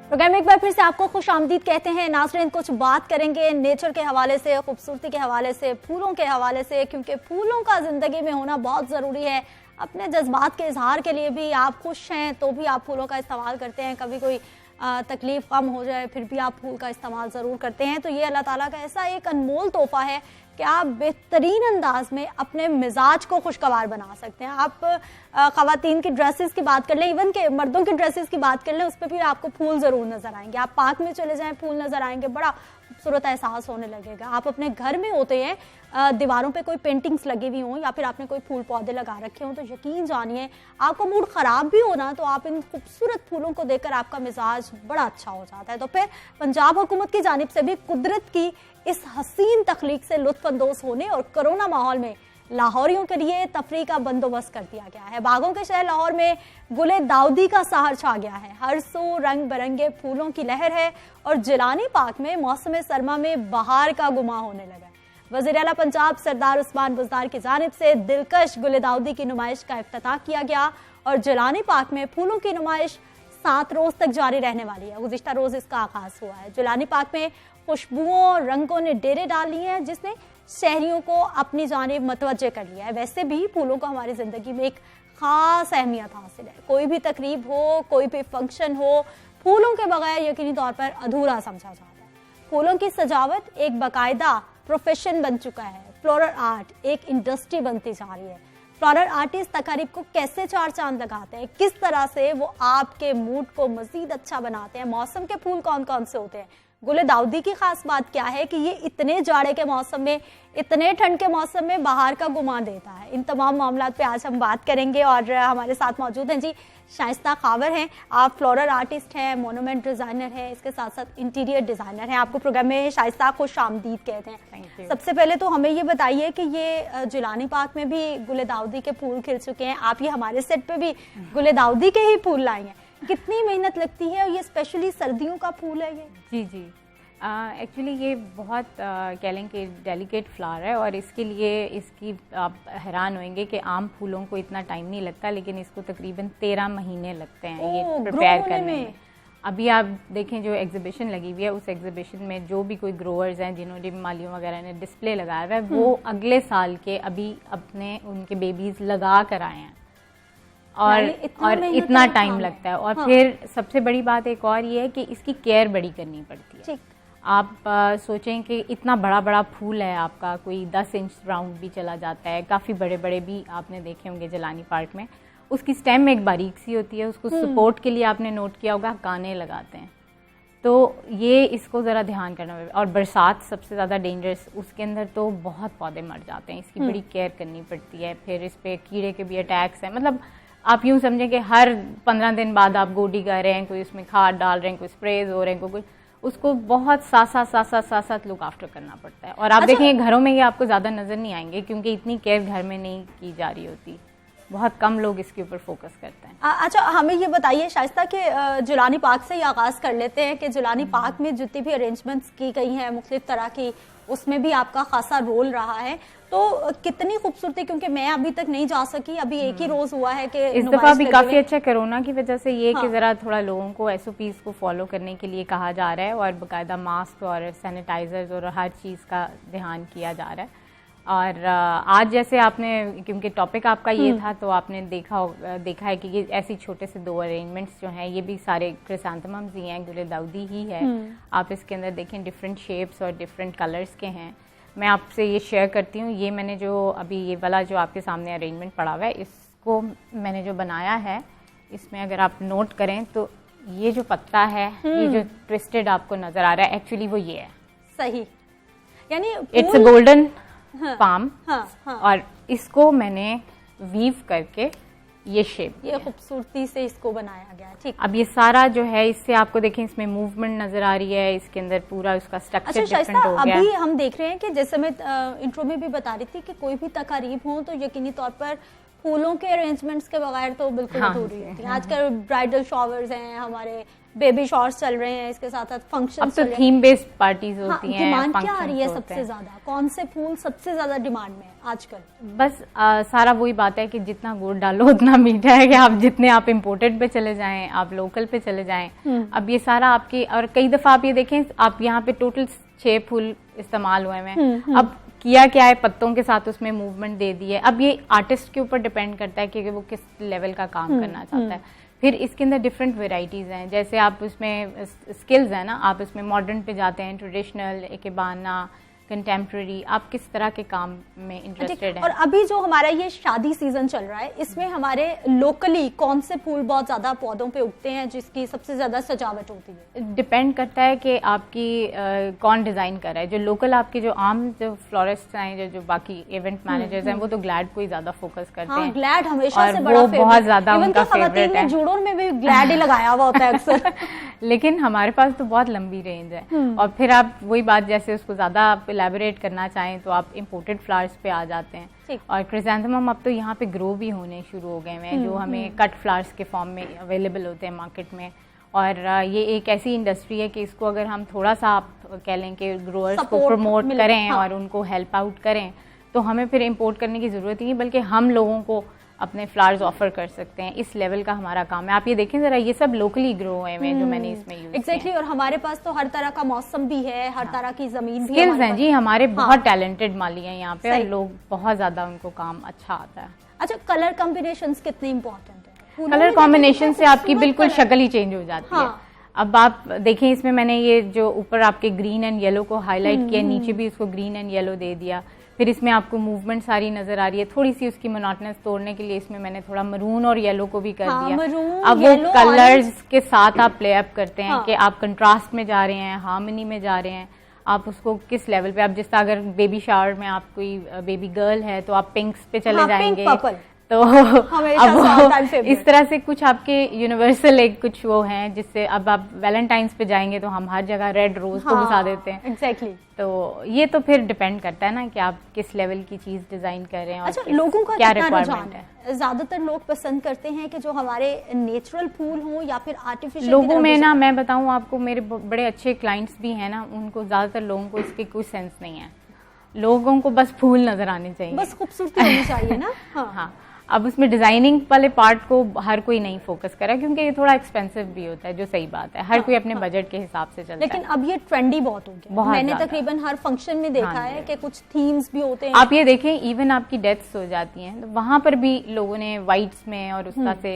Speaker 1: प्रोग्राम एक बार फिर से आपको खुशामदीद कहते हैं। नाज़रीन, कुछ बात करेंगे नेचर के हवाले से, खूबसूरती के हवाले से, फूलों के हवाले से, क्योंकि फूलों का ज़िंदगी में होना बहुत ज़रूरी है। अपने जज्बात के इजहार के लिए भी आप खुश हैं तो भी आप फूलों का इस्तेमाल करते हैं, कभी कोई तकलीफ़ कम हो जाए फिर भी आप फूल का इस्तेमाल ज़रूर करते हैं। तो ये अल्लाह ताला का ऐसा एक अनमोल तोहफ़ा है कि आप बेहतरीन अंदाज में अपने मिजाज को खुशगवार बना सकते हैं। आप ख़वातीन की ड्रेसेस की बात कर लें, इवन के मर्दों की ड्रेसेस की बात कर लें, उस पर भी आपको फूल ज़रूर नज़र आएंगे। आप पार्क में चले जाएं, फूल नज़र आएंगे, बड़ा खूबसूरत एहसास होने लगेगा। आप अपने घर में होते हैं, दीवारों पे कोई पेंटिंग्स लगी हुई हों या फिर आपने कोई फूल पौधे लगा रखे हों, तो यकीन जानिए आपको मूड ख़राब भी होना तो आप इन खूबसूरत फूलों को देखकर आपका मिजाज बड़ा अच्छा हो जाता है। तो फिर पंजाब हुकूमत की जानिब से भी कुदरत की इस हसीन तख्लीक से लुत्फानंदोज होने और कोरोना माहौल में लाहौरियों के लिए तफरीह का बंदोबस्त कर दिया गया है। बागों के शहर लाहौर में गुले दाऊदी का सहर छा गया है। हर सू रंग बिरंगे फूलों की लहर है और जिलानी पार्क में मौसम सरमा में बहार का गुमा होने लगा है। वज़ीर आला पंजाब सरदार उस्मान बुज़दार की जानिब से दिलकश गुले दाऊदी की नुमाइश का इफ्तिताह किया गया और जिलानी पार्क में फूलों की नुमाइश 7 रोज तक जारी रहने वाली है। गुज़िश्ता रोज इसका आगाज हुआ है। जिलानी पार्क में खुशबुओं रंगों ने डेरे डाल लिए हैं, जिसने शहरियों को अपनी जानिब मतवज्जे कर लिया है। वैसे भी फूलों को हमारी ज़िंदगी में एक ख़ास अहमियत हासिल है। कोई भी तकरीब हो, कोई भी फंक्शन हो, फूलों के बगैर यकीनी तौर पर अधूरा समझा जाता है। फूलों की सजावट एक बाकायदा प्रोफेशन बन चुका है। फ्लोरल आर्ट एक इंडस्ट्री बनती जा रही है। फ्लोरल आर्टिस्ट तकारीब को कैसे 4 चांद लगाते हैं, किस तरह से वो आपके मूड को मज़ीद अच्छा बनाते हैं। मौसम के फूल कौन कौन से होते हैं। गुले दाऊदी की खास बात क्या है कि ये इतने जाड़े के मौसम में, इतने ठंड के मौसम में बहार का गुमा देता है। इन तमाम मामलात पे आज हम बात करेंगे और हमारे साथ मौजूद हैं जी शाइस्ता खावर हैं। आप फ्लोरल आर्टिस्ट हैं, मोनूमेंट डिज़ाइनर हैं, इसके साथ साथ इंटीरियर डिज़ाइनर हैं। आपको प्रोग्राम में शाइस्ता खुश आमदीद कहते हैं। सबसे पहले तो हमें ये बताइए कि ये जिलानी पार्क में भी गुले दाऊदी के फूल खिल चुके हैं, आप ये हमारे सेट पे भी गुले दाऊदी के ही फूल लाए हैं, कितनी मेहनत लगती है और ये स्पेशली सर्दियों का फूल है ये?
Speaker 13: जी जी, एक्चुअली ये बहुत कह लें कि डेलिकेट फ्लावर है और इसके लिए इसकी आप हैरान होंगे कि आम फूलों को इतना टाइम नहीं लगता, लेकिन इसको तकरीबन 13 महीने लगते हैं ये प्रिपेयर करने में। अभी आप देखें जो एग्जीबिशन लगी हुई है, उस एग्जीबिशन में जो भी कोई ग्रोवर्स हैं जिन्होंने मालियों वगैरह ने डिस्प्ले लगाया हुआ है, वो अगले साल के अभी अपने उनके बेबीज़ लगा कर आए हैं और इतना टाइम लगता है। और फिर सबसे बड़ी बात एक और ये है कि इसकी केयर बड़ी करनी पड़ती है। आप सोचें कि इतना बड़ा बड़ा फूल है आपका, कोई 10 इंच राउंड भी चला जाता है, काफ़ी बड़े बड़े भी आपने देखे होंगे जिलानी पार्क में। उसकी स्टेम एक बारीक सी होती है, उसको सपोर्ट के लिए आपने नोट किया होगा काने लगाते हैं, तो ये इसको ज़रा ध्यान करना पड़ेगा। और बरसात सबसे ज़्यादा डेंजरस, उसके अंदर तो बहुत पौधे मर जाते हैं, इसकी बड़ी केयर करनी पड़ती है। फिर इस पर कीड़े के भी अटैक्स हैं, मतलब आप यूँ समझें कि हर 15 दिन बाद आप गोडी कर रहे हैं, कोई उसमें खाद डाल रहे हैं, कोई स्प्रेज हो रहे हैं, कोई उसको बहुत साथ लुक आफ्टर करना पड़ता है। और आप देखेंगे घरों में ये आपको ज़्यादा नज़र नहीं आएंगे क्योंकि इतनी केयर घर में नहीं की जा रही होती। बहुत कम लोग इसके ऊपर फोकस करते हैं।
Speaker 1: अच्छा, हमें ये बताइए शाइस्ता कि जुलानी पार्क से ही आगाज़ कर लेते हैं कि जुलानी पार्क में जितनी भी अरेंजमेंट्स की गई हैं मुख्तलिफ तरह की, उसमें भी आपका खासा रोल रहा है, तो कितनी खूबसूरती, क्योंकि मैं अभी तक नहीं जा सकी, अभी एक ही रोज हुआ है कि
Speaker 13: इस दफा भी काफी अच्छा कोरोना की वजह से ये कि जरा थोड़ा लोगों को SOPs को फॉलो करने के लिए कहा जा रहा है और बाकायदा मास्क और सैनिटाइजर्स और हर चीज़ का ध्यान किया जा रहा है। और आज जैसे आपने, क्योंकि टॉपिक आपका ये था, तो आपने देखा है कि ये ऐसी छोटे से 2 अरेंजमेंट्स जो हैं ये भी सारे क्रिसैंथेमम्स ही हैं, गुलदाउदी ही है। आप इसके अंदर देखें डिफरेंट शेप्स और डिफरेंट कलर्स के हैं। मैं आपसे ये शेयर करती हूँ, ये मैंने जो अभी ये वाला जो आपके सामने अरेंजमेंट पड़ा हुआ है, इसको मैंने जो बनाया है, इसमें अगर आप नोट करें तो ये जो पत्ता है, ये जो ट्विस्टेड आपको नजर आ रहा है, एक्चुअली वो ये है।
Speaker 1: सही, यानी
Speaker 13: इट्स अ गोल्डन पाम, और इसको मैंने वीव करके ये शेप,
Speaker 1: ये खूबसूरती से इसको बनाया गया। ठीक,
Speaker 13: अब ये सारा जो है, इससे आपको देखें इसमें मूवमेंट नजर आ रही है, इसके अंदर पूरा उसका स्ट्रक्चर डिफरेंट हो गया।
Speaker 1: अभी हम देख रहे हैं कि जैसे मैं इंट्रो में भी बता रही थी कि कोई भी तकारीब हो तो यकीनी तौर पर फूलों के अरेंजमेंट्स के बगैर तो बिल्कुल अधूरी होती है। आजकल ब्राइडल शॉवर्स हैं, हमारे बेबी शॉवर्स चल रहे हैं, इसके साथ साथ फंक्शंस,
Speaker 13: अब तो थीम बेस्ड पार्टीज होती हैं।
Speaker 1: डिमांड क्या आ रही है सबसे ज्यादा, कौन से फूल सबसे ज्यादा डिमांड में है आजकल?
Speaker 13: बस सारा वही बात है कि जितना गुड़ डालो उतना मीठा है, कि आप जितने आप इम्पोर्टेड पे चले जाएं, आप लोकल पे चले जाएं। अब ये सारा आपकी, और कई दफा आप ये देखें, आप यहाँ पे टोटल 6 फूल इस्तेमाल हुए हैं। अब किया क्या है, पत्तों के साथ उसमें मूवमेंट दे दी है। अब ये आर्टिस्ट के ऊपर डिपेंड करता है कि वो किस लेवल का काम करना चाहता है। फिर इसके अंदर डिफरेंट वेराइटीज़ हैं, जैसे आप उसमें स्किल्स हैं ना, आप उसमें मॉडर्न पे जाते हैं, ट्रेडिशनल, इकेबाना, कंटेम्प्रेरी, आप किस तरह के काम में इंटरेस्टेड हैं।
Speaker 1: और अभी जो हमारा ये शादी सीजन चल रहा है, इसमें हमारे लोकली कौन से फूल बहुत ज्यादा पौधों पे उगते हैं जिसकी सबसे ज्यादा सजावट होती है?
Speaker 13: डिपेंड करता है कि आपकी कौन डिजाइन कर रहा है। जो लोकल आपके जो आम जो फ्लोरिस्ट हैं, जो बाकी इवेंट मैनेजर्स हैं, वो तो ग्लैड को ही ज्यादा फोकस करते हैं।
Speaker 1: ग्लैड हमेशा से बड़ा
Speaker 13: वो बहुत ज्यादा उनका फेवरेट है।
Speaker 1: जुड़ों में भी ग्लैड ही लगाया हुआ होता है अक्सर।
Speaker 13: लेकिन हमारे पास तो बहुत लंबी रेंज है। और फिर आप वही बात, जैसे उसको ज्यादा आप इलेबोरेट करना चाहें तो आप इंपोर्टेड फ्लावर्स पे आ जाते हैं। और क्रिसैंथेमम अब तो यहाँ पे ग्रो भी होने शुरू हो गए हैं, जो हमें कट फ्लावर्स के फॉर्म में अवेलेबल होते हैं मार्केट में। और ये एक ऐसी इंडस्ट्री है कि इसको अगर हम थोड़ा सा आप कह लें कि ग्रोअर्स को प्रमोट करें और उनको हेल्प आउट करें, तो हमें फिर इंपोर्ट करने की ज़रूरत ही नहीं, बल्कि हम लोगों को अपने फ्लावर्स ऑफर कर सकते हैं। इस लेवल का हमारा काम है। आप ये देखें जरा, ये सब लोकली ग्रो हुए हैं जो मैंने इसमें यूज
Speaker 1: एग्जैक्टली। और हमारे पास तो हर तरह का मौसम भी है, हर तरह की जमीन भी
Speaker 13: स्किल्स हैं जी। हमारे बहुत टैलेंटेड माली हैं यहाँ पे, और लोग बहुत ज्यादा उनको काम अच्छा आता है।
Speaker 1: अच्छा, कलर कॉम्बिनेशंस कितने इम्पोर्टेंट है?
Speaker 13: कलर कॉम्बिनेशन से आपकी बिल्कुल शक्ल ही चेंज हो जाती है। अब आप देखें, इसमें मैंने ये जो ऊपर आपके ग्रीन एंड येलो को हाईलाइट किया, नीचे भी उसको ग्रीन एंड येलो दे दिया। फिर इसमें आपको मूवमेंट सारी नजर आ रही है। थोड़ी सी उसकी मोनोटोनस तोड़ने के लिए इसमें मैंने थोड़ा मरून और येलो को भी कर दिया। अब वो कलर्स के साथ आप प्ले अप करते हैं कि आप कंट्रास्ट में जा रहे हैं, हार्मनी में जा रहे हैं। आप उसको किस लेवल पे, आप जिस तरह अगर बेबी शावर में आप कोई बेबी गर्ल है तो आप पिंक्स पे चले जाएंगे, तो अब इस तरह से कुछ आपके यूनिवर्सल एक कुछ वो हैं, जिससे अब आप वैलेंटाइंस पे जाएंगे तो हम हर जगह रेड रोज को घुसा देते हैं।
Speaker 1: एग्जैक्टली।
Speaker 13: तो ये तो फिर डिपेंड करता है ना कि आप किस लेवल की चीज डिजाइन कर रहे हैं।
Speaker 1: अच्छा, लोगों का क्या रिक्वायरमेंट है? ज्यादातर लोग पसंद करते हैं कि जो हमारे नेचुरल फूल हो या फिर आर्टिफिशियल।
Speaker 13: लोगों में ना, मैं बताऊं आपको, मेरे बड़े अच्छे क्लाइंट्स भी हैं ना, उनको ज्यादातर लोगों को इसके कोई सेंस नहीं है। लोगों को बस फूल नजर आने चाहिए,
Speaker 1: बस खूबसूरती होनी चाहिए ना।
Speaker 13: हाँ। अब उसमें डिजाइनिंग वाले पार्ट को हर कोई नहीं फोकस करा, क्योंकि ये थोड़ा एक्सपेंसिव भी होता है, जो सही बात है। हर कोई अपने बजट के हिसाब से चलता है।
Speaker 1: लेकिन अब ये ट्रेंडी बहुत हो गया। मैंने तकरीबन हर फंक्शन में देखा है कि कुछ थीम्स भी होते हैं।
Speaker 13: आप ये देखें, इवन आपकी डेथ्स हो जाती हैं तो वहां पर भी लोगों ने व्हाइट्स में और उस तरह से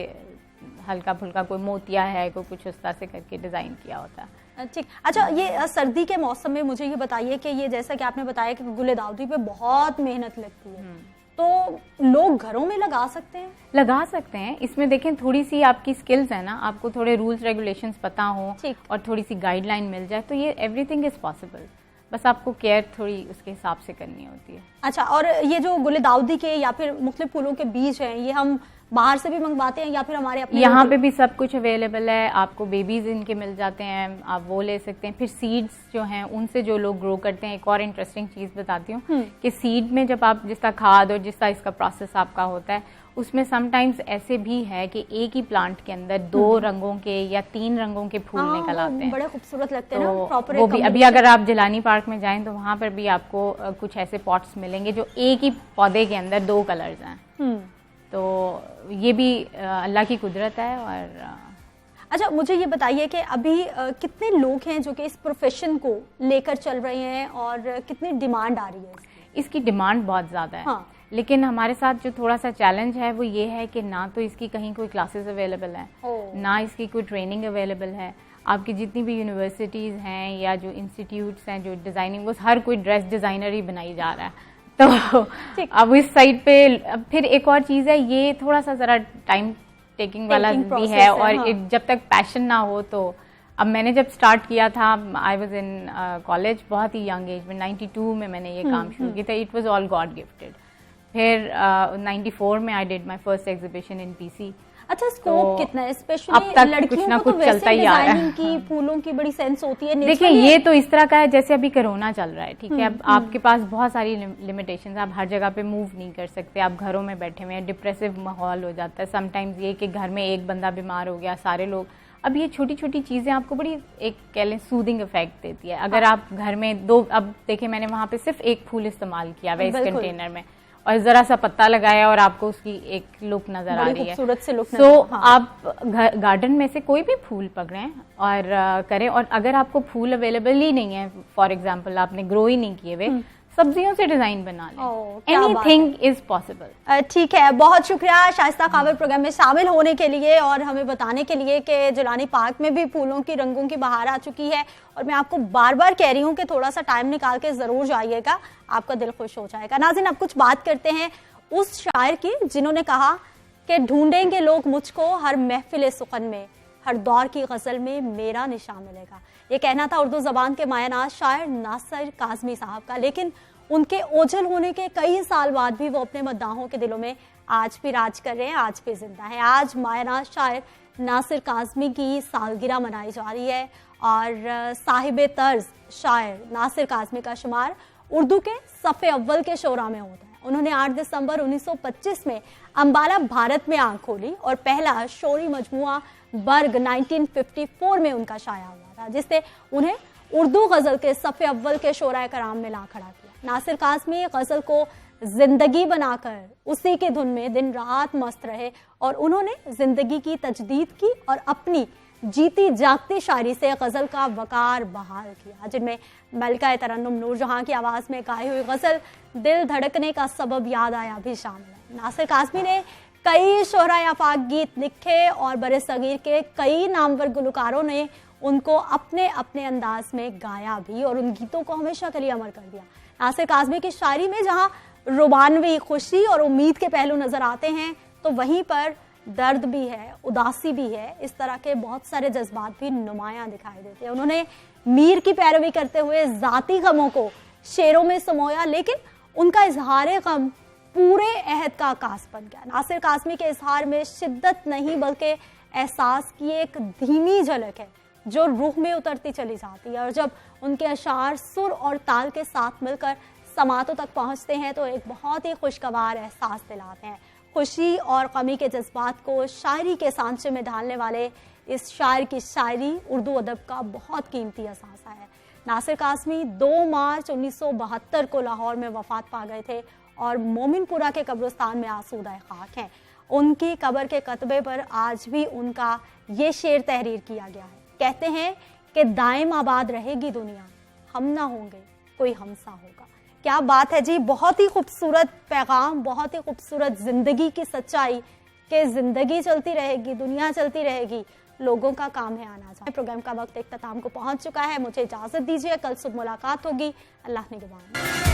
Speaker 13: हल्का फुल्का कोई मोतिया है, कोई कुछ उस तरह से करके डिजाइन किया होता है।
Speaker 1: ठीक। अच्छा, ये सर्दी के मौसम में मुझे ये बताइए कि ये जैसा कि आपने बताया कि गुलदाउदी पे बहुत मेहनत लगती है, तो लोग घरों में लगा सकते हैं?
Speaker 13: लगा सकते हैं। इसमें देखें, थोड़ी सी आपकी स्किल्स है ना, आपको थोड़े रूल्स रेगुलेशंस पता हो और थोड़ी सी गाइडलाइन मिल जाए तो ये एवरीथिंग इज पॉसिबल। बस आपको केयर थोड़ी उसके हिसाब से करनी होती है।
Speaker 1: अच्छा, और ये जो गुलदाउदी के या फिर मुख्तलिफ फूलों के बीज हैं, ये हम बाहर से भी मंगवाते हैं या फिर हमारे अपने?
Speaker 13: यहाँ पे भी सब कुछ अवेलेबल है। आपको बेबीज इनके मिल जाते हैं, आप वो ले सकते हैं। फिर सीड्स जो हैं उनसे जो लोग ग्रो करते हैं, एक और इंटरेस्टिंग चीज बताती हूँ कि सीड में जब आप जिस तरह खाद और जिस तरह इसका प्रोसेस आपका होता है, उसमें समटाइम्स ऐसे भी है कि एक ही प्लांट के अंदर 2 रंगों के या 3 रंगों के फूल निकल आते हैं,
Speaker 1: बड़े खूबसूरत लगते हैं
Speaker 13: तो
Speaker 1: ना, प्रॉपर
Speaker 13: वो भी अभी अगर आप जिलानी पार्क में जाएं तो वहाँ पर भी आपको कुछ ऐसे पॉट्स मिलेंगे जो एक ही पौधे के अंदर 2 कलर्स हैं। तो ये भी अल्लाह की कुदरत है। और
Speaker 1: अच्छा, मुझे ये बताइए कि अभी कितने लोग हैं जो कि इस प्रोफेशन को लेकर चल रहे हैं और कितनी डिमांड आ रही है?
Speaker 13: इसकी डिमांड बहुत ज़्यादा है। हाँ। लेकिन हमारे साथ जो थोड़ा सा चैलेंज है वो ये है कि ना तो इसकी कहीं कोई क्लासेस अवेलेबल है, ना इसकी कोई ट्रेनिंग अवेलेबल है। आपकी जितनी भी यूनिवर्सिटीज़ हैं या जो इंस्टीट्यूट्स हैं जो डिज़ाइनिंग, वो हर कोई ड्रेस डिज़ाइनर ही बनाई जा रहा है। तो अब इस साइड पे फिर एक और चीज़ है, ये थोड़ा सा ज़रा टाइम टेकिंग वाला भी है और हाँ। जब तक पैशन ना हो तो अब मैंने जब स्टार्ट किया था, आई वाज इन कॉलेज, बहुत ही यंग एज में 92 में मैंने ये काम शुरू किया था। It was all God gifted. फिर 94 में I did my first exhibition in PC.
Speaker 1: अच्छा, स्कोप कितना है? स्पेशली लड़कियों को तो वैसे डिजाइनिंग की, फूलों की बड़ी सेंस होती है।
Speaker 13: देखिए, ये तो इस तरह का है जैसे अभी कोरोना चल रहा है, ठीक है। अब आपके पास बहुत सारी लिमिटेशंस, आप हर जगह पे मूव नहीं कर सकते, आप घरों में बैठे हुए हैं, डिप्रेसिव माहौल हो जाता है। समटाइम्स ये कि घर में एक बंदा बीमार हो गया, सारे लोग, अब ये छोटी छोटी चीज़ें आपको बड़ी एक कह लें सूदिंग इफेक्ट देती है। अगर आप घर में 2, अब देखिए मैंने वहाँ पे सिर्फ 1 फूल इस्तेमाल किया हुआ इस कंटेनर में और जरा सा पत्ता लगाया और आपको उसकी एक लुक नजर आ रही है, खूबसूरत से लुक। तो आप गार्डन में से कोई भी फूल पकड़ें और करें। और अगर आपको फूल अवेलेबल ही नहीं है, फॉर एग्जांपल आपने ग्रो ही नहीं किए हुए, सब्जियों से डिजाइन बना लें, एनीथिंग इज पॉसिबल।
Speaker 1: ठीक है, बहुत शुक्रिया शाइस्ता कावर प्रोग्राम में शामिल होने के लिए और हमें बताने के लिए कि जिलानी पार्क में भी फूलों की रंगों की बहार आ चुकी है। और मैं आपको बार बार कह रही हूँ कि थोड़ा सा टाइम निकाल के जरूर जाइएगा, आपका दिल खुश हो जाएगा। नाज़रीन, अब कुछ बात करते हैं उस शायर की जिन्होंने कहा कि ढूंढेंगे लोग मुझको हर महफिल सुखन में, हर दौर की गजल में मेरा निशान मिलेगा। ये कहना था उर्दू जबान के मायनाज शायर नासिर काज़मी साहब का। लेकिन उनके ओझल होने के कई साल बाद भी वो अपने मद्दाहों के दिलों में आज भी राज कर रहे हैं, आज भी जिंदा है। आज मायनाज शायर नासिर काज़मी की सालगिरह मनाई जा रही है और साहिब तर्ज शायर नासिर काज़मी का शुमार उर्दू के सफ़े अव्वल के शोरा में होता है। उन्होंने 8 दिसंबर 1925 में अम्बाला भारत में आंख खोली और पहला शोरी मजमुआ बर्ग 1954 में उनका शाया हुआ था, जिससे उन्हें उर्दू गजल के सफ़े अव्वल के शोरा कराम में ला खड़ा किया। नासिर काज़मी गजल को जिंदगी बनाकर उसी के धुन में दिन रात मस्त रहे और उन्होंने जिंदगी की तजदीद की और अपनी जीती जागती शायरी से गजल का वकार बहाल किया, जिनमें मलका तरन्नुम नूरजहां की आवाज में गाई हुई गजल दिल धड़कने का सबब याद आया भी शामिल है। नासिर काज़मी ने कई शोहरा आफाक गीत लिखे और बरे सगीर के कई नामवर गुलकारों ने उनको अपने अपने अंदाज में गाया भी और उन गीतों को हमेशा के लिए अमर कर दिया। नासिर काज़मी की शायरी में जहां रुबानवी, खुशी और उम्मीद के पहलू नजर आते हैं तो वहीं पर दर्द भी है, उदासी भी है, इस तरह के बहुत सारे जज्बात भी नुमायां दिखाई देते हैं। उन्होंने मीर की पैरवी करते हुए जाती गमों को शेरों में समोया, लेकिन उनका इजहार गम पूरे अहद का आकाश बन गया। नासिर काज़मी के इजहार में शिद्दत नहीं बल्कि एहसास की एक धीमी झलक है जो रूह में उतरती चली जाती है और जब उनके अशार सुर और ताल के साथ मिलकर समातों तक पहुंचते हैं तो एक बहुत ही खुशगवार एहसास दिलाते हैं। खुशी और गमी के जज्बात को शायरी के सांचे में ढालने वाले इस शायर की शायरी उर्दू अदब का बहुत कीमती असासा है। नासिर काज़मी 2 मार्च 1972 को लाहौर में वफात पा गए थे और मोमिनपुरा के कब्रिस्तान में आसूदा खाक हैं। उनकी कब्र के कतबे पर आज भी उनका ये शेर तहरीर किया गया है। कहते हैं कि दायम आबाद रहेगी दुनिया, हम ना होंगे कोई हमसा होगा। क्या बात है जी, बहुत ही खूबसूरत पैगाम, बहुत ही खूबसूरत जिंदगी की सच्चाई कि जिंदगी चलती रहेगी, दुनिया चलती रहेगी, लोगों का काम है आना जाना। प्रोग्राम का वक्त इख्तिताम को पहुंच चुका है, मुझे इजाजत दीजिए, कल सुबह मुलाकात होगी। अल्लाह निगहबान।